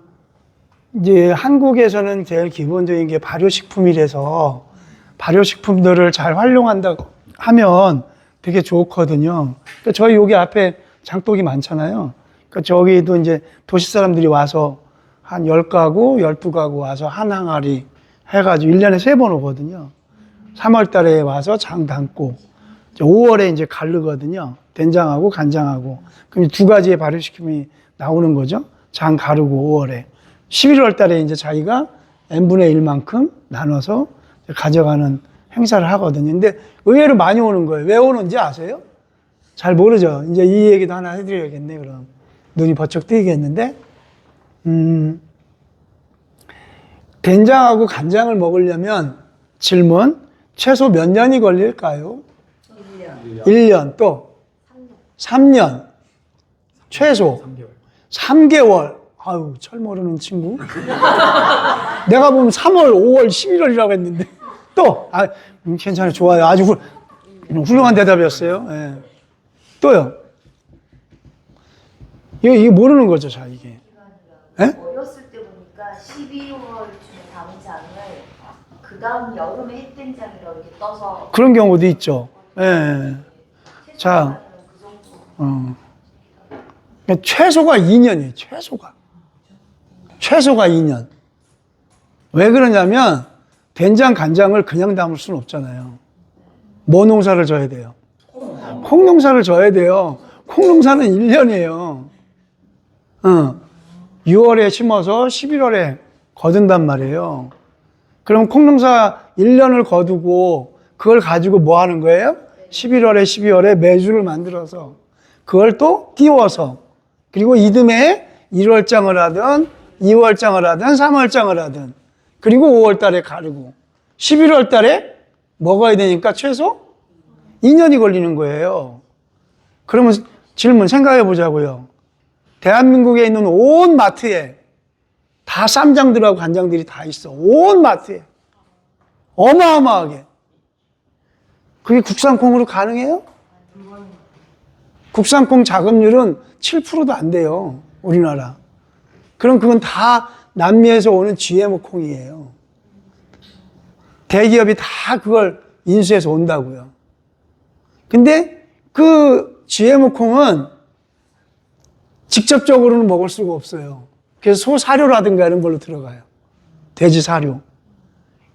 이제 한국에서는 제일 기본적인 게 발효식품이라서 발효식품들을 잘 활용한다고 하면 되게 좋거든요. 그러니까 저희 여기 앞에 장독이 많잖아요. 그러니까 저기도 이제 도시 사람들이 와서 한 10가구, 12가구 와서 한 항아리 해가지고 1년에 3번 오거든요. 3월 달에 와서 장 담고 5월에 이제 가르거든요. 된장하고 간장하고. 그럼 2가지의 발효식품이 나오는 거죠. 장 가르고 5월에. 11월 달에 이제 자기가 n분의 1만큼 나눠서 가져가는 행사를 하거든요. 근데 의외로 많이 오는 거예요. 왜 오는지 아세요? 잘 모르죠. 이제 이 얘기도 하나 해드려야겠네, 그럼. 눈이 번쩍 뜨이겠는데, 된장하고 간장을 먹으려면 질문, 최소 몇 년이 걸릴까요? 1년. 또 3년. 최소 3개월. 아유, 철 모르는 친구. 내가 보면 3월, 5월, 11월이라고 했는데. 또, 괜찮아요. 좋아요. 아주 훌륭한 대답이었어요. 예. 또요. 이게 모르는 거죠, 자, 이게. 예? 어렸을 때 보니까 12월쯤에 담은 장을 그 다음 여름에 햇된장이라고 이렇게 떠서 그런 경우도 있죠. 예. 자, 그 정도. 최소가 2년이에요, 최소가. 최소가 2년. 왜 그러냐면, 된장, 간장을 그냥 담을 수는 없잖아요. 뭐 농사를 져야 돼요? 콩 농사를 져야 돼요. 콩 농사는 1년이에요. 6월에 심어서 11월에 거둔단 말이에요. 그럼 콩 농사 1년을 거두고 그걸 가지고 뭐 하는 거예요? 11월에 12월에 매주를 만들어서 그걸 또 띄워서 그리고 이듬해 1월장을 하든 2월장을 하든 3월장을 하든 그리고 5월 달에 가르고 11월 달에 먹어야 되니까 최소 2년이 걸리는 거예요. 그러면 질문 생각해 보자고요. 대한민국에 있는 온 마트에 다 쌈장들하고 간장들이 다 있어. 온 마트에. 어마어마하게. 그게 국산콩으로 가능해요? 국산콩 자급률은 7%도 안 돼요. 우리나라. 그럼 그건 다 남미에서 오는 GMO 콩이에요. 대기업이 다 그걸 인수해서 온다고요. 근데 그 GMO 콩은 직접적으로는 먹을 수가 없어요. 그래서 소 사료라든가 이런 걸로 들어가요. 돼지 사료.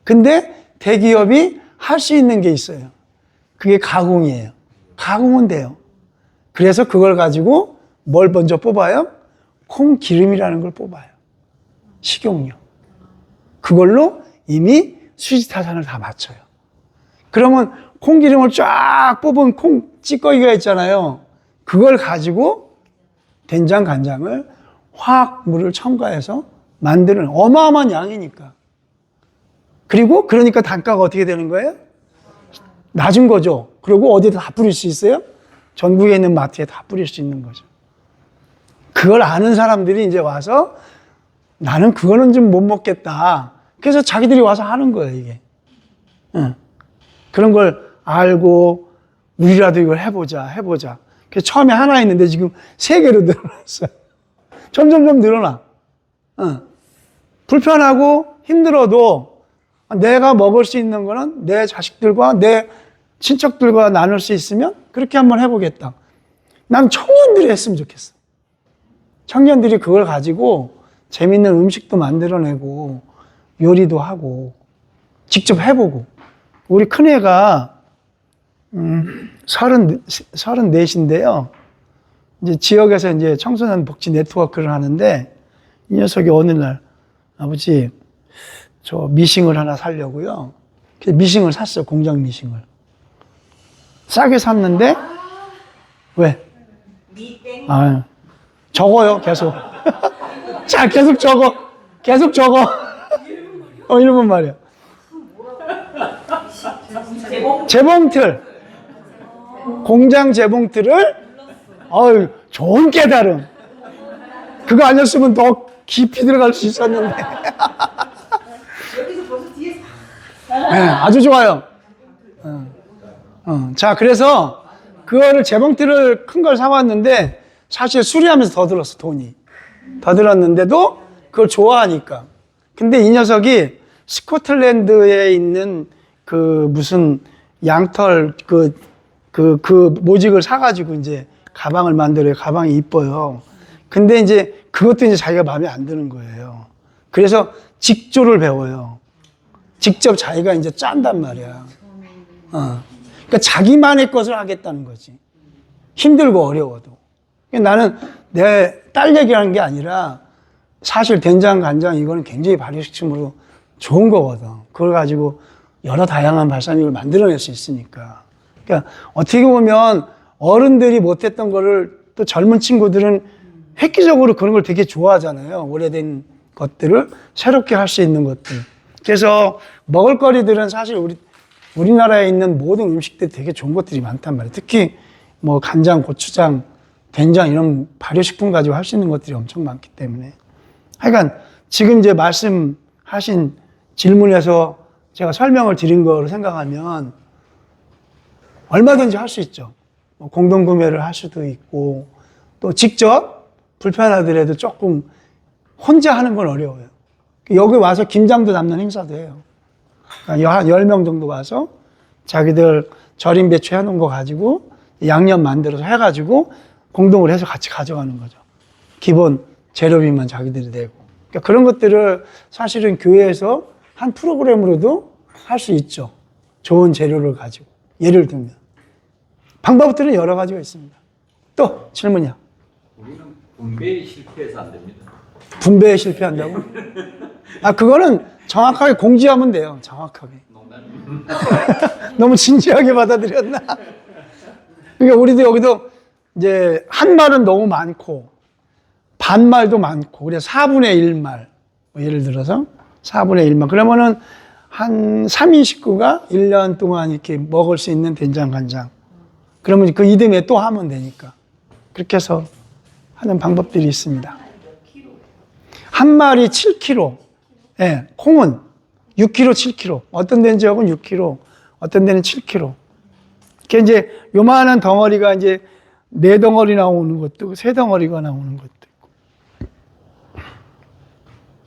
근데 대기업이 할 수 있는 게 있어요. 그게 가공이에요. 가공은 돼요. 그래서 그걸 가지고 뭘 먼저 뽑아요? 콩 기름이라는 걸 뽑아요. 식용유. 그걸로 이미 수지타산을 다 맞춰요. 그러면 콩 기름을 쫙 뽑은 콩 찌꺼기가 있잖아요. 그걸 가지고 된장, 간장을 화학물을 첨가해서 만드는 어마어마한 양이니까. 그리고 그러니까 단가가 어떻게 되는 거예요? 낮은 거죠. 그리고 어디다 다 뿌릴 수 있어요? 전국에 있는 마트에 다 뿌릴 수 있는 거죠. 그걸 아는 사람들이 이제 와서 나는 그거는 좀 못 먹겠다. 그래서 자기들이 와서 하는 거예요, 이게. 응. 그런 걸 알고 우리라도 이걸 해보자. 그래서 처음에 하나 있는데 지금 3개로 늘어났어요. 점점점 늘어나. 응. 불편하고 힘들어도 내가 먹을 수 있는 거는 내 자식들과 내 친척들과 나눌 수 있으면 그렇게 한번 해보겠다. 난 청년들이 했으면 좋겠어. 청년들이 그걸 가지고 재밌는 음식도 만들어내고 요리도 하고 직접 해보고. 우리 큰애가 34인데요. 이제 지역에서 이제 청소년 복지 네트워크를 하는데 이 녀석이 어느 날 아버지 저 미싱을 하나 사려고요. 그래서 미싱을 샀어. 공장 미싱을. 싸게 샀는데 왜? 적어요. 계속. 자, 계속 적어. 일본 말이야. 재봉틀. 공장 재봉틀을 좋은 깨달음. 그거 아니었으면 더 깊이 들어갈 수 있었는데. 여기서 벌써 뒤에서 네, 아주 좋아요. 자, 그래서 그거를 재봉틀을 큰 걸 사왔는데 사실 수리하면서 더 들었어, 돈이. 더 들었는데도 그걸 좋아하니까. 근데 이 녀석이 스코틀랜드에 있는 그 무슨 양털 그 모직을 사가지고 이제 가방을 만들어요. 가방이 이뻐요. 근데 이제 그것도 이제 자기가 마음에 안 드는 거예요. 그래서 직조를 배워요. 직접 자기가 이제 짠단 말이야. 그러니까 자기만의 것을 하겠다는 거지. 힘들고 어려워도. 나는 내 딸 얘기하는 게 아니라 사실 된장, 간장 이거는 굉장히 발효식품으로 좋은 거거든. 그걸 가지고 여러 다양한 발사믹을 만들어낼 수 있으니까. 그러니까 어떻게 보면 어른들이 못했던 거를 또 젊은 친구들은 획기적으로 그런 걸 되게 좋아하잖아요. 오래된 것들을 새롭게 할 수 있는 것들. 그래서 먹을거리들은 사실 우리나라에 있는 모든 음식들이 되게 좋은 것들이 많단 말이에요. 특히 뭐 간장, 고추장, 된장 이런 발효식품 가지고 할 수 있는 것들이 엄청 많기 때문에. 하여간 지금 이제 말씀하신 질문에서 제가 설명을 드린 거로 생각하면 얼마든지 할 수 있죠. 뭐 공동구매를 할 수도 있고 또 직접 불편하더라도 조금 혼자 하는 건 어려워요. 여기 와서 김장도 담는 행사도 해요. 그러니까 한 10명 정도 와서 자기들 절임 배추 해놓은 거 가지고 양념 만들어서 해가지고 공동을 해서 같이 가져가는 거죠. 기본 재료비만 자기들이 내고. 그러니까 그런 것들을 사실은 교회에서 한 프로그램으로도 할 수 있죠. 좋은 재료를 가지고. 예를 들면. 방법들은 여러 가지가 있습니다. 또 질문이야. 우리는 분배에 실패해서 안 됩니다. 분배에 실패한다고? 그거는 정확하게 공지하면 돼요. 정확하게. 너무 진지하게 받아들였나? 그러니까 우리도 여기도 이제 한 말은 너무 많고 반말도 많고 그래서 4분의 1말 뭐 예를 들어서 4분의 1말 그러면은 한 3인 식구가 1년 동안 이렇게 먹을 수 있는 된장 간장 그러면 그 이듬해 또 하면 되니까 그렇게 해서 하는 방법들이 있습니다. 한 마리 7kg. 예, 콩은 6kg, 7kg. 어떤 데는 지역은 6kg, 어떤 데는 7kg. 이렇게 이제 요만한 덩어리가 이제 4덩어리 나오는 것도 있고 3덩어리가 나오는 것도 있고.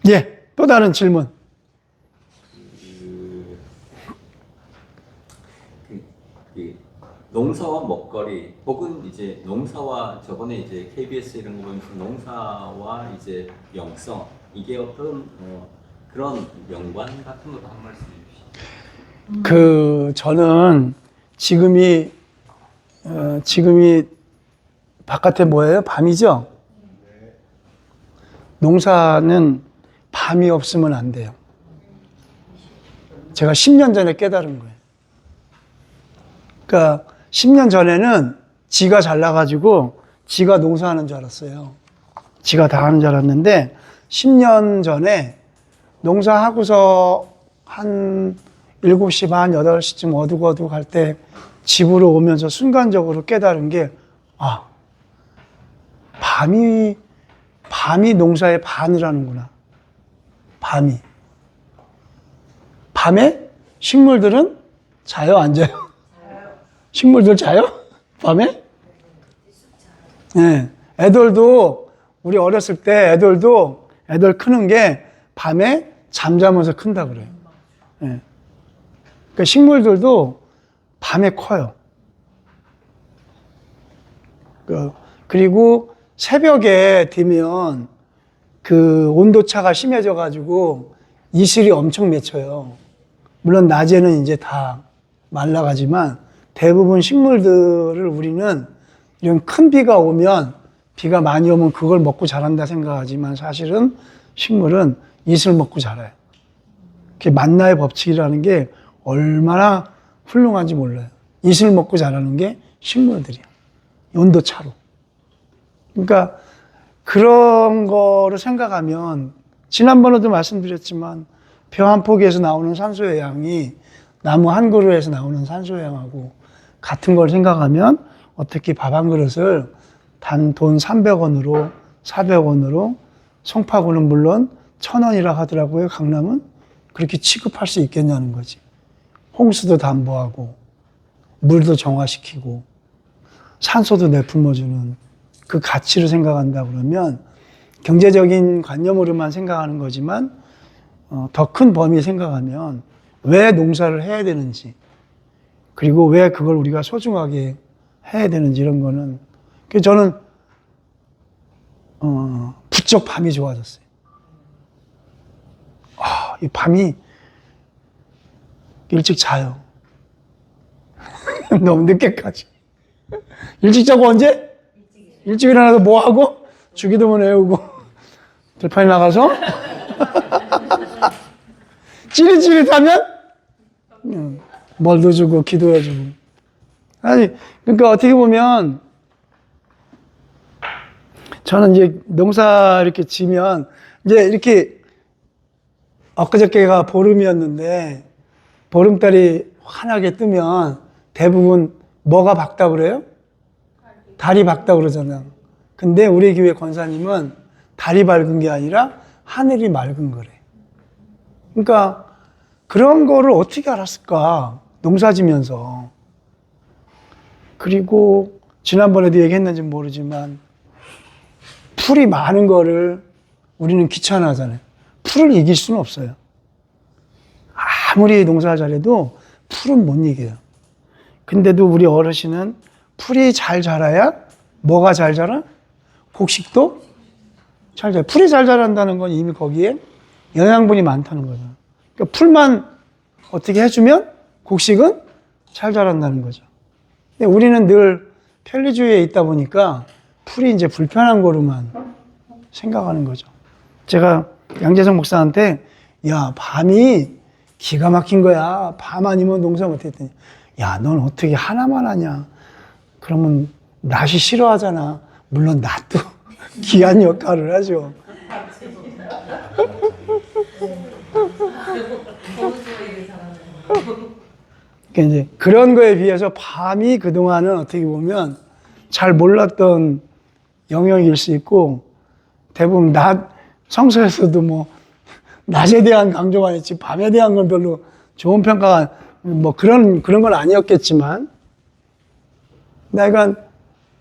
예, 또 다른 질문. 농사와 먹거리 혹은 이제 농사와 저번에 이제 KBS 이런 거 보면서 농사와 이제 영성 이게 어떤 그런 연관 같은 것도 한 말씀 해주시죠. 저는 지금이 바깥에 뭐예요? 밤이죠? 농사는 밤이 없으면 안 돼요. 제가 10년 전에 깨달은 거예요. 그러니까 10년 전에는 지가 잘나가지고 지가 농사하는 줄 알았어요. 지가 다 하는 줄 알았는데 10년 전에 농사하고서 한 7시 반, 8시쯤 어둑어둑 할 때 집으로 오면서 순간적으로 깨달은 게 밤이 농사의 반을 하는구나. 밤에 식물들은 자요, 안 자요? 식물들 자요? 밤에? 네. 애들도, 우리 어렸을 때 애들 크는 게 밤에 잠자면서 큰다 그래요. 네. 그러니까 식물들도 밤에 커요. 그리고 새벽에 되면 그 온도차가 심해져가지고 이슬이 엄청 맺혀요. 물론 낮에는 이제 다 말라가지만 대부분 식물들을 우리는 이런 큰 비가 오면 비가 많이 오면 그걸 먹고 자란다 생각하지만 사실은 식물은 이슬 먹고 자라요. 그게 만나의 법칙이라는 게 얼마나 훌륭한지 몰라요. 이슬 먹고 자라는 게 식물들이야. 온도차로. 그러니까 그런 거를 생각하면 지난번에도 말씀드렸지만 벼 한 포기에서 나오는 산소의 양이 나무 한 그루에서 나오는 산소의 양하고 같은 걸 생각하면 어떻게 밥 한 그릇을 단 돈 300원으로 400원으로 송파구는 물론 1,000원이라 하더라고요. 강남은 그렇게 취급할 수 있겠냐는 거지. 홍수도 담보하고 물도 정화시키고 산소도 내뿜어주는 그 가치를 생각한다 그러면 경제적인 관념으로만 생각하는 거지만 더 큰 범위 생각하면 왜 농사를 해야 되는지 그리고 왜 그걸 우리가 소중하게 해야 되는지 이런 거는 그래서 저는 부쩍 밤이 좋아졌어요. 이 밤이 일찍 자요. 너무 늦게까지. 일찍 자고 언제? 일찍 일어나서 뭐 하고? 주기도문 외우고 들판에 나가서 찌릿찌릿하면 뭘도 주고 기도해주고. 아니 그러니까 어떻게 보면 저는 이제 농사 이렇게 지면 이제 이렇게 엊그저께가 보름이었는데 보름달이 환하게 뜨면 대부분 뭐가 밝다 그래요? 달이 밝다 그러잖아요. 근데 우리 교회 권사님은 달이 밝은 게 아니라 하늘이 맑은 거래. 그러니까 그런 거를 어떻게 알았을까? 농사 지면서. 그리고 지난번에도 얘기했는지 모르지만 풀이 많은 거를 우리는 귀찮아하잖아요. 풀을 이길 수는 없어요. 아무리 농사 잘해도 풀은 못 이겨요. 근데도 우리 어르신은 풀이 잘 자라야 뭐가 잘 자라? 곡식도 잘 자라. 풀이 잘 자란다는 건 이미 거기에 영양분이 많다는 거죠. 그러니까 풀만 어떻게 해주면 곡식은 잘 자란다는 거죠. 근데 우리는 늘 편리주의에 있다 보니까 풀이 이제 불편한 거로만 생각하는 거죠. 제가 양재성 목사한테 야, 밤이 기가 막힌 거야. 밤 아니면 농사 못했더니 야, 넌 어떻게 하나만 하냐. 그러면 낮이 싫어하잖아. 물론 낮도 귀한 역할을 하죠. 그러니까 이제 그런 거에 비해서 밤이 그동안은 어떻게 보면 잘 몰랐던 영역일 수 있고 대부분 낮 성서에서도 뭐 낮에 대한 강조가 있지 밤에 대한 건 별로 좋은 평가가 뭐 그런 건 아니었겠지만 내가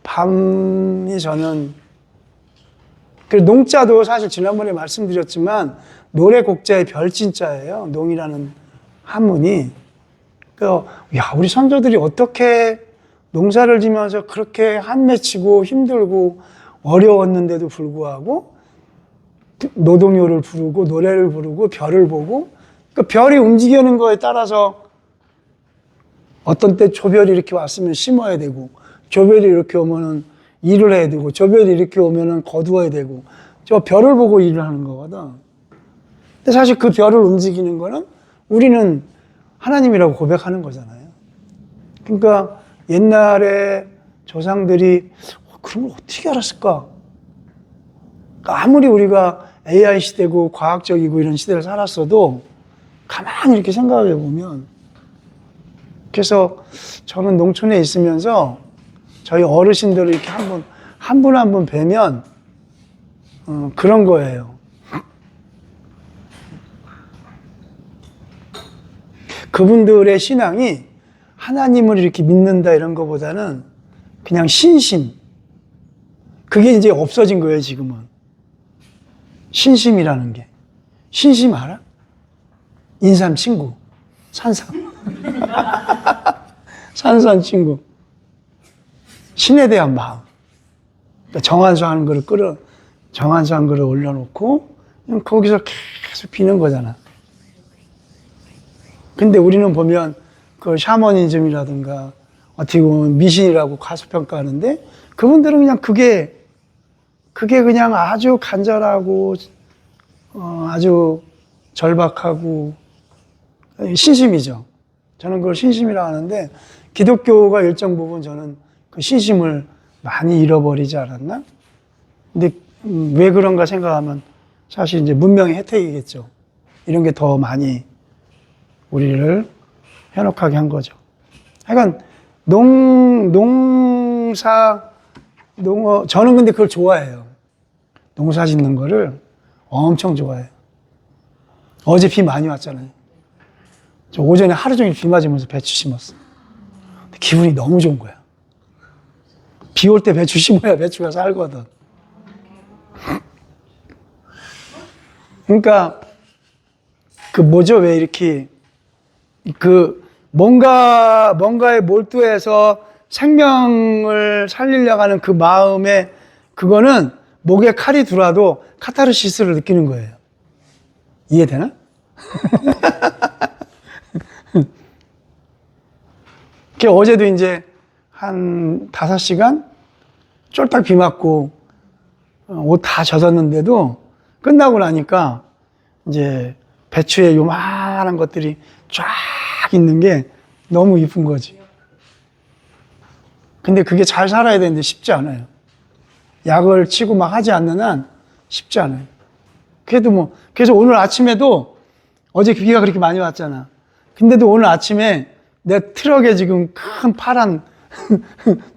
밤이 저는 그 농자도 사실 지난번에 말씀드렸지만 노래 곡자의 별진자예요. 농이라는 한문이. 야, 우리 선조들이 어떻게 농사를 지면서 그렇게 한맺히고 힘들고 어려웠는데도 불구하고 노동요를 부르고 노래를 부르고 별을 보고 그 별이 움직이는 거에 따라서 어떤 때 조별이 이렇게 왔으면 심어야 되고 조별이 이렇게 오면은 일을 해야 되고 조별이 이렇게 오면은 거두어야 되고 저 별을 보고 일을 하는 거거든. 근데 사실 그 별을 움직이는 거는 우리는 하나님이라고 고백하는 거잖아요. 그러니까 옛날에 조상들이 그런 걸 어떻게 알았을까? 그러니까 아무리 우리가 AI 시대고 과학적이고 이런 시대를 살았어도 가만히 이렇게 생각해 보면 그래서 저는 농촌에 있으면서 저희 어르신들을 이렇게 한 분 한 분 뵈면 그런 거예요. 그분들의 신앙이 하나님을 이렇게 믿는다 이런 것보다는 그냥 신심. 그게 이제 없어진 거예요, 지금은. 신심이라는 게. 신심 알아? 인삼 친구. 산삼. 산삼 친구. 신에 대한 마음. 그러니까 정한수 하는 거를 정한수 한 거를 올려놓고 그냥 거기서 계속 비는 거잖아. 근데 우리는 보면 그 샤머니즘이라든가 어떻게 보면 미신이라고 가소평가하는데 그분들은 그냥 그게 그냥 아주 간절하고 아주 절박하고 신심이죠. 저는 그걸 신심이라고 하는데 기독교가 일정 부분 저는 그 신심을 많이 잃어버리지 않았나? 근데 왜 그런가 생각하면 사실 이제 문명의 혜택이겠죠. 이런 게 더 많이 우리를 현혹하게 한 거죠. 하여간 농사 저는 근데 그걸 좋아해요. 농사 짓는 거를 엄청 좋아해요. 어제 비 많이 왔잖아요. 저 오전에 하루 종일 비 맞으면서 배추 심었어. 기분이 너무 좋은 거야. 비 올 때 배추 심어야 배추가 살거든. 그러니까 왜 이렇게 뭔가에 몰두해서 생명을 살리려고 하는 그 마음에 그거는 목에 칼이 들어와도 카타르시스를 느끼는 거예요. 이해되나? 어제도 이제 한 5시간 쫄딱 비 맞고 옷 다 젖었는데도 끝나고 나니까 이제 배추에 요만한 것들이 쫙 있는 게 너무 이쁜 거지. 근데 그게 잘 살아야 되는데 쉽지 않아요. 약을 치고 막 하지 않는 한 쉽지 않아요. 그래서 오늘 아침에도 어제 비가 그렇게 많이 왔잖아. 근데도 오늘 아침에 내 트럭에 지금 큰 파란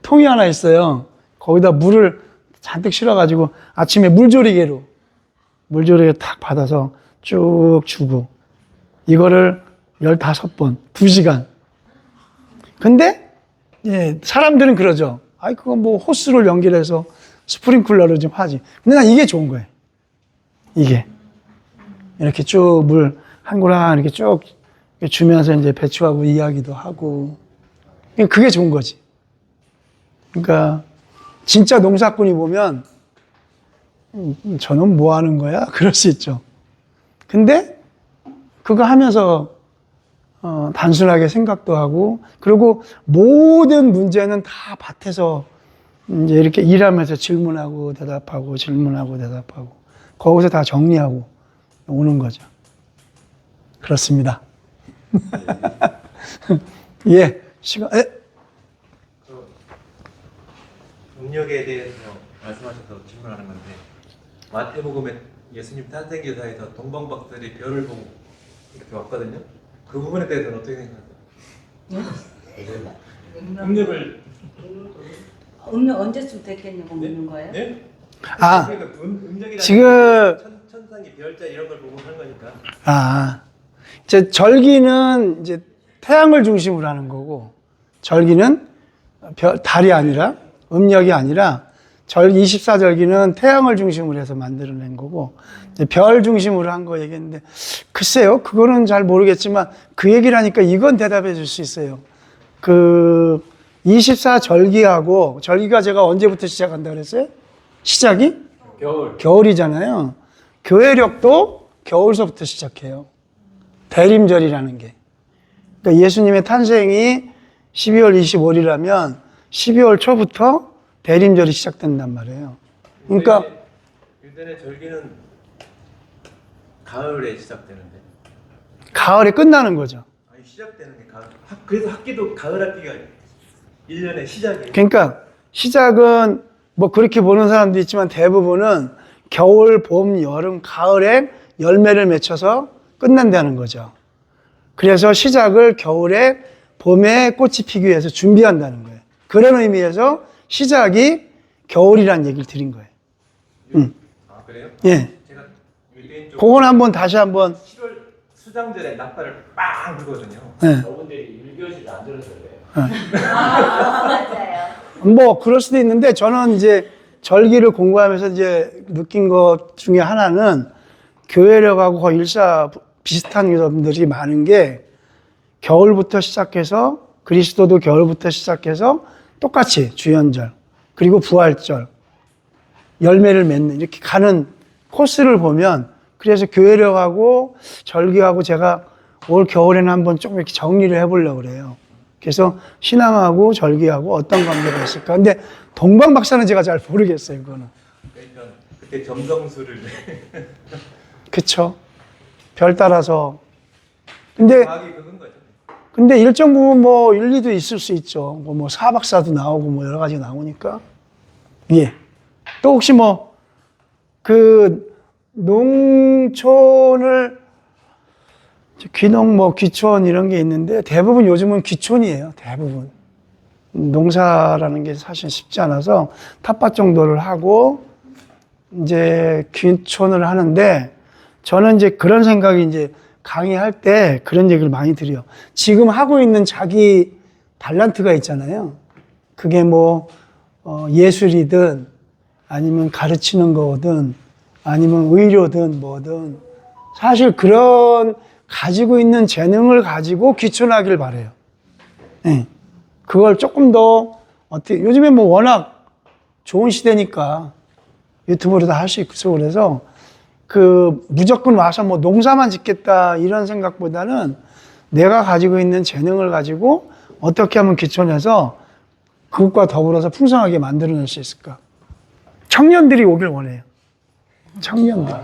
통이 하나 있어요. 거기다 물을 잔뜩 실어가지고 아침에 물조리개로 탁 받아서 쭉 주고 이거를 15번, 2시간. 근데 사람들은 그러죠. 그거 뭐 호스를 연결해서 스프링클러를 좀 하지. 근데 난 이게 좋은 거예요. 이게. 이렇게 쭉 물 한 고랑 이렇게 쭉 주면서 이제 배추하고 이야기도 하고. 그게 좋은 거지. 그러니까 진짜 농사꾼이 보면 저는 뭐 하는 거야? 그럴 수 있죠. 근데 그거 하면서 단순하게 생각도 하고 그리고 모든 문제는 다 밭에서 이제 이렇게 일하면서 질문하고 대답하고 거기서 다 정리하고 오는 거죠. 그렇습니다. 예, 능력에 대해서 말씀하셔서 질문하는 건데 마태복음에 예수님 탄생기사에서 동방박사들이 별을 보고 이렇게 왔거든요. 그 부분에 대해서는 어떻게 생각하세요? 능력을 음력 언제쯤 됐겠냐고 묻는 거예요? 네? 아, 그러니까 음력이라는 지금 천상이 별자 이런 걸 보고 하는 거니까. 이제 절기는 이제 태양을 중심으로 하는 거고 절기는 달이 아니라 음력이 아니라 24절기는 태양을 중심으로 해서 만들어낸 거고 별 중심으로 한 거 얘기했는데 글쎄요 그거는 잘 모르겠지만 그 얘기를 하니까 이건 대답해 줄 수 있어요. 24절기하고 절기가 제가 언제부터 시작한다 그랬어요? 시작이? 겨울이잖아요. 교회력도 겨울서부터 시작해요. 대림절이라는 게. 그러니까 예수님의 탄생이 12월 25일이라면 12월 초부터 대림절이 시작된단 말이에요. 그러니까 유대인의 절기는 가을에 시작되는데. 가을에 끝나는 거죠. 아니 시작되는 게 가을. 그래서 학기도 가을 학기가 1년의 시작이에요. 그러니까 시작은 뭐 그렇게 보는 사람도 있지만 대부분은 겨울, 봄, 여름, 가을에 열매를 맺혀서 끝난다는 거죠. 그래서 시작을 겨울에 봄에 꽃이 피기 위해서 준비한다는 거예요. 그런 의미에서 시작이 겨울이라는 얘기를 드린 거예요. 아 그래요? 예. 제가 유대인 쪽 그건 다시 한번 7월 수장절에 낙타를 빵 불거든요. 예. 저분들이 1교시를 안 들어서 그래요. 맞아요. 뭐 그럴 수도 있는데 저는 이제 절기를 공부하면서 이제 느낀 것 중에 하나는 교회력하고 거의 비슷한 점들이 많은 게 겨울부터 시작해서 그리스도도 겨울부터 시작해서 똑같이 주연절 그리고 부활절 열매를 맺는 이렇게 가는 코스를 보면 그래서 교회력하고 절기하고 제가 올 겨울에는 한번 조금 이렇게 정리를 해보려고 그래요. 그래서 신앙하고 절기하고 어떤 관계가 있을까. 근데 동방박사는 제가 잘 모르겠어요, 그거는. 그러니까 그때 점성술을 그쵸. 별 따라서. 근데 과학이 그건 거죠. 일정 부분 뭐 일리도 있을 수 있죠. 뭐 사박사도 나오고 뭐 여러 가지 나오니까. 예. 또 혹시 농촌을 귀농 귀촌 이런 게 있는데 대부분 요즘은 귀촌이에요. 대부분. 농사라는 게 사실 쉽지 않아서 텃밭 정도를 하고 이제 귀촌을 하는데 저는 이제 그런 생각이 이제 강의할 때 그런 얘기를 많이 드려요. 지금 하고 있는 자기 달란트가 있잖아요. 그게 뭐 예술이든 아니면 가르치는 거든 아니면 의료든 뭐든 사실 그런 가지고 있는 재능을 가지고 귀촌하길 바래요. 네. 그걸 조금 더 어떻게 요즘에 뭐 워낙 좋은 시대니까 유튜브로도 할 수 있고 그래서 그 무조건 와서 뭐 농사만 짓겠다 이런 생각보다는 내가 가지고 있는 재능을 가지고 어떻게 하면 귀촌해서 그것과 더불어서 풍성하게 만들어낼 수 있을까? 청년들이 오길 원해요. 청년들.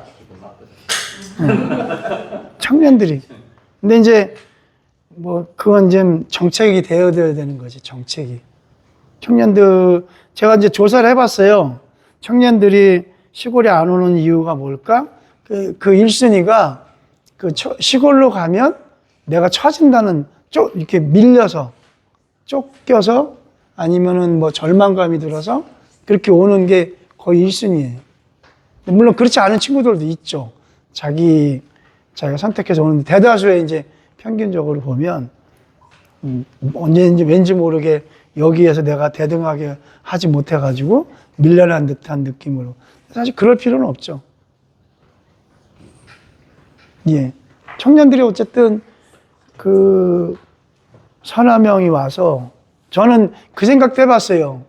청년들이. 근데 이제 뭐 그건 좀 정책이 되어야 되는 거지, 정책이. 청년들 제가 이제 조사를 해봤어요. 청년들이 시골에 안 오는 이유가 뭘까? 그 1순위가 그 시골로 가면 내가 처진다는 이렇게 밀려서 쫓겨서 아니면은 뭐 절망감이 들어서 그렇게 오는 게 거의 1순위예요. 물론 그렇지 않은 친구들도 있죠. 자기가 선택해서 오는데 대다수의 이제 평균적으로 보면 언제인지 왠지 모르게 여기에서 내가 대등하게 하지 못해가지고 밀려난 듯한 느낌으로. 사실 그럴 필요는 없죠. 예. 청년들이 어쨌든 그 서너 명이 와서 저는 그 생각도 해봤어요.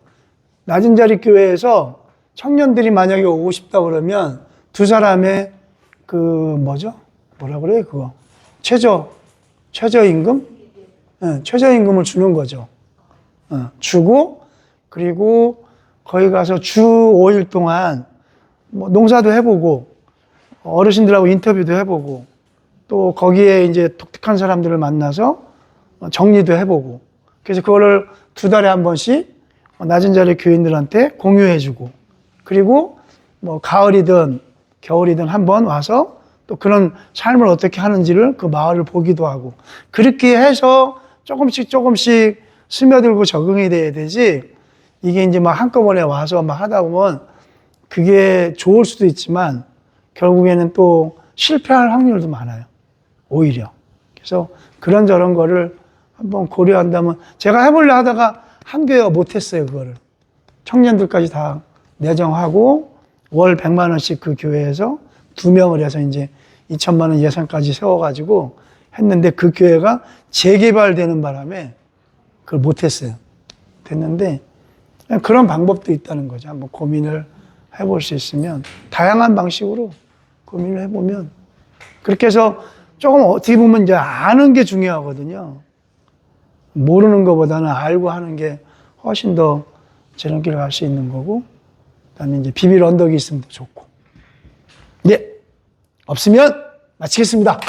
낮은 자리 교회에서 청년들이 만약에 오고 싶다 그러면 두 사람의 그 뭐죠? 뭐라 그래요 그거? 최저임금? 네, 최저임금을 주는 거죠. 주고 그리고 거기 가서 주 5일 동안 뭐 농사도 해보고 어르신들하고 인터뷰도 해보고 또 거기에 이제 독특한 사람들을 만나서 정리도 해보고 그래서 그거를 2달에 한 번씩 낮은 자리 교인들한테 공유해주고 그리고 뭐 가을이든 겨울이든 한번 와서 또 그런 삶을 어떻게 하는지를 그 마을을 보기도 하고 그렇게 해서 조금씩 스며들고 적응이 돼야 되지 이게 이제 막 한꺼번에 와서 막 하다 보면 그게 좋을 수도 있지만 결국에는 또 실패할 확률도 많아요. 오히려. 그래서 그런저런 거를 한번 고려한다면 제가 해보려 하다가 한 교회가 못했어요. 그거를. 청년들까지 다 내정하고 월 100만 원씩 그 교회에서 2명을 해서 이제 2천만 원 예산까지 세워가지고 했는데 그 교회가 재개발되는 바람에 그걸 못했어요. 됐는데 그런 방법도 있다는 거죠. 한번 고민을 해볼 수 있으면 다양한 방식으로 고민을 해보면 그렇게 해서 조금 어떻게 보면 이제 아는 게 중요하거든요. 모르는 것보다는 알고 하는 게 훨씬 더 지름길 갈 수 있는 거고 그다음에 이제 비빌 언덕이 있으면 더 좋고. 네, 없으면 마치겠습니다.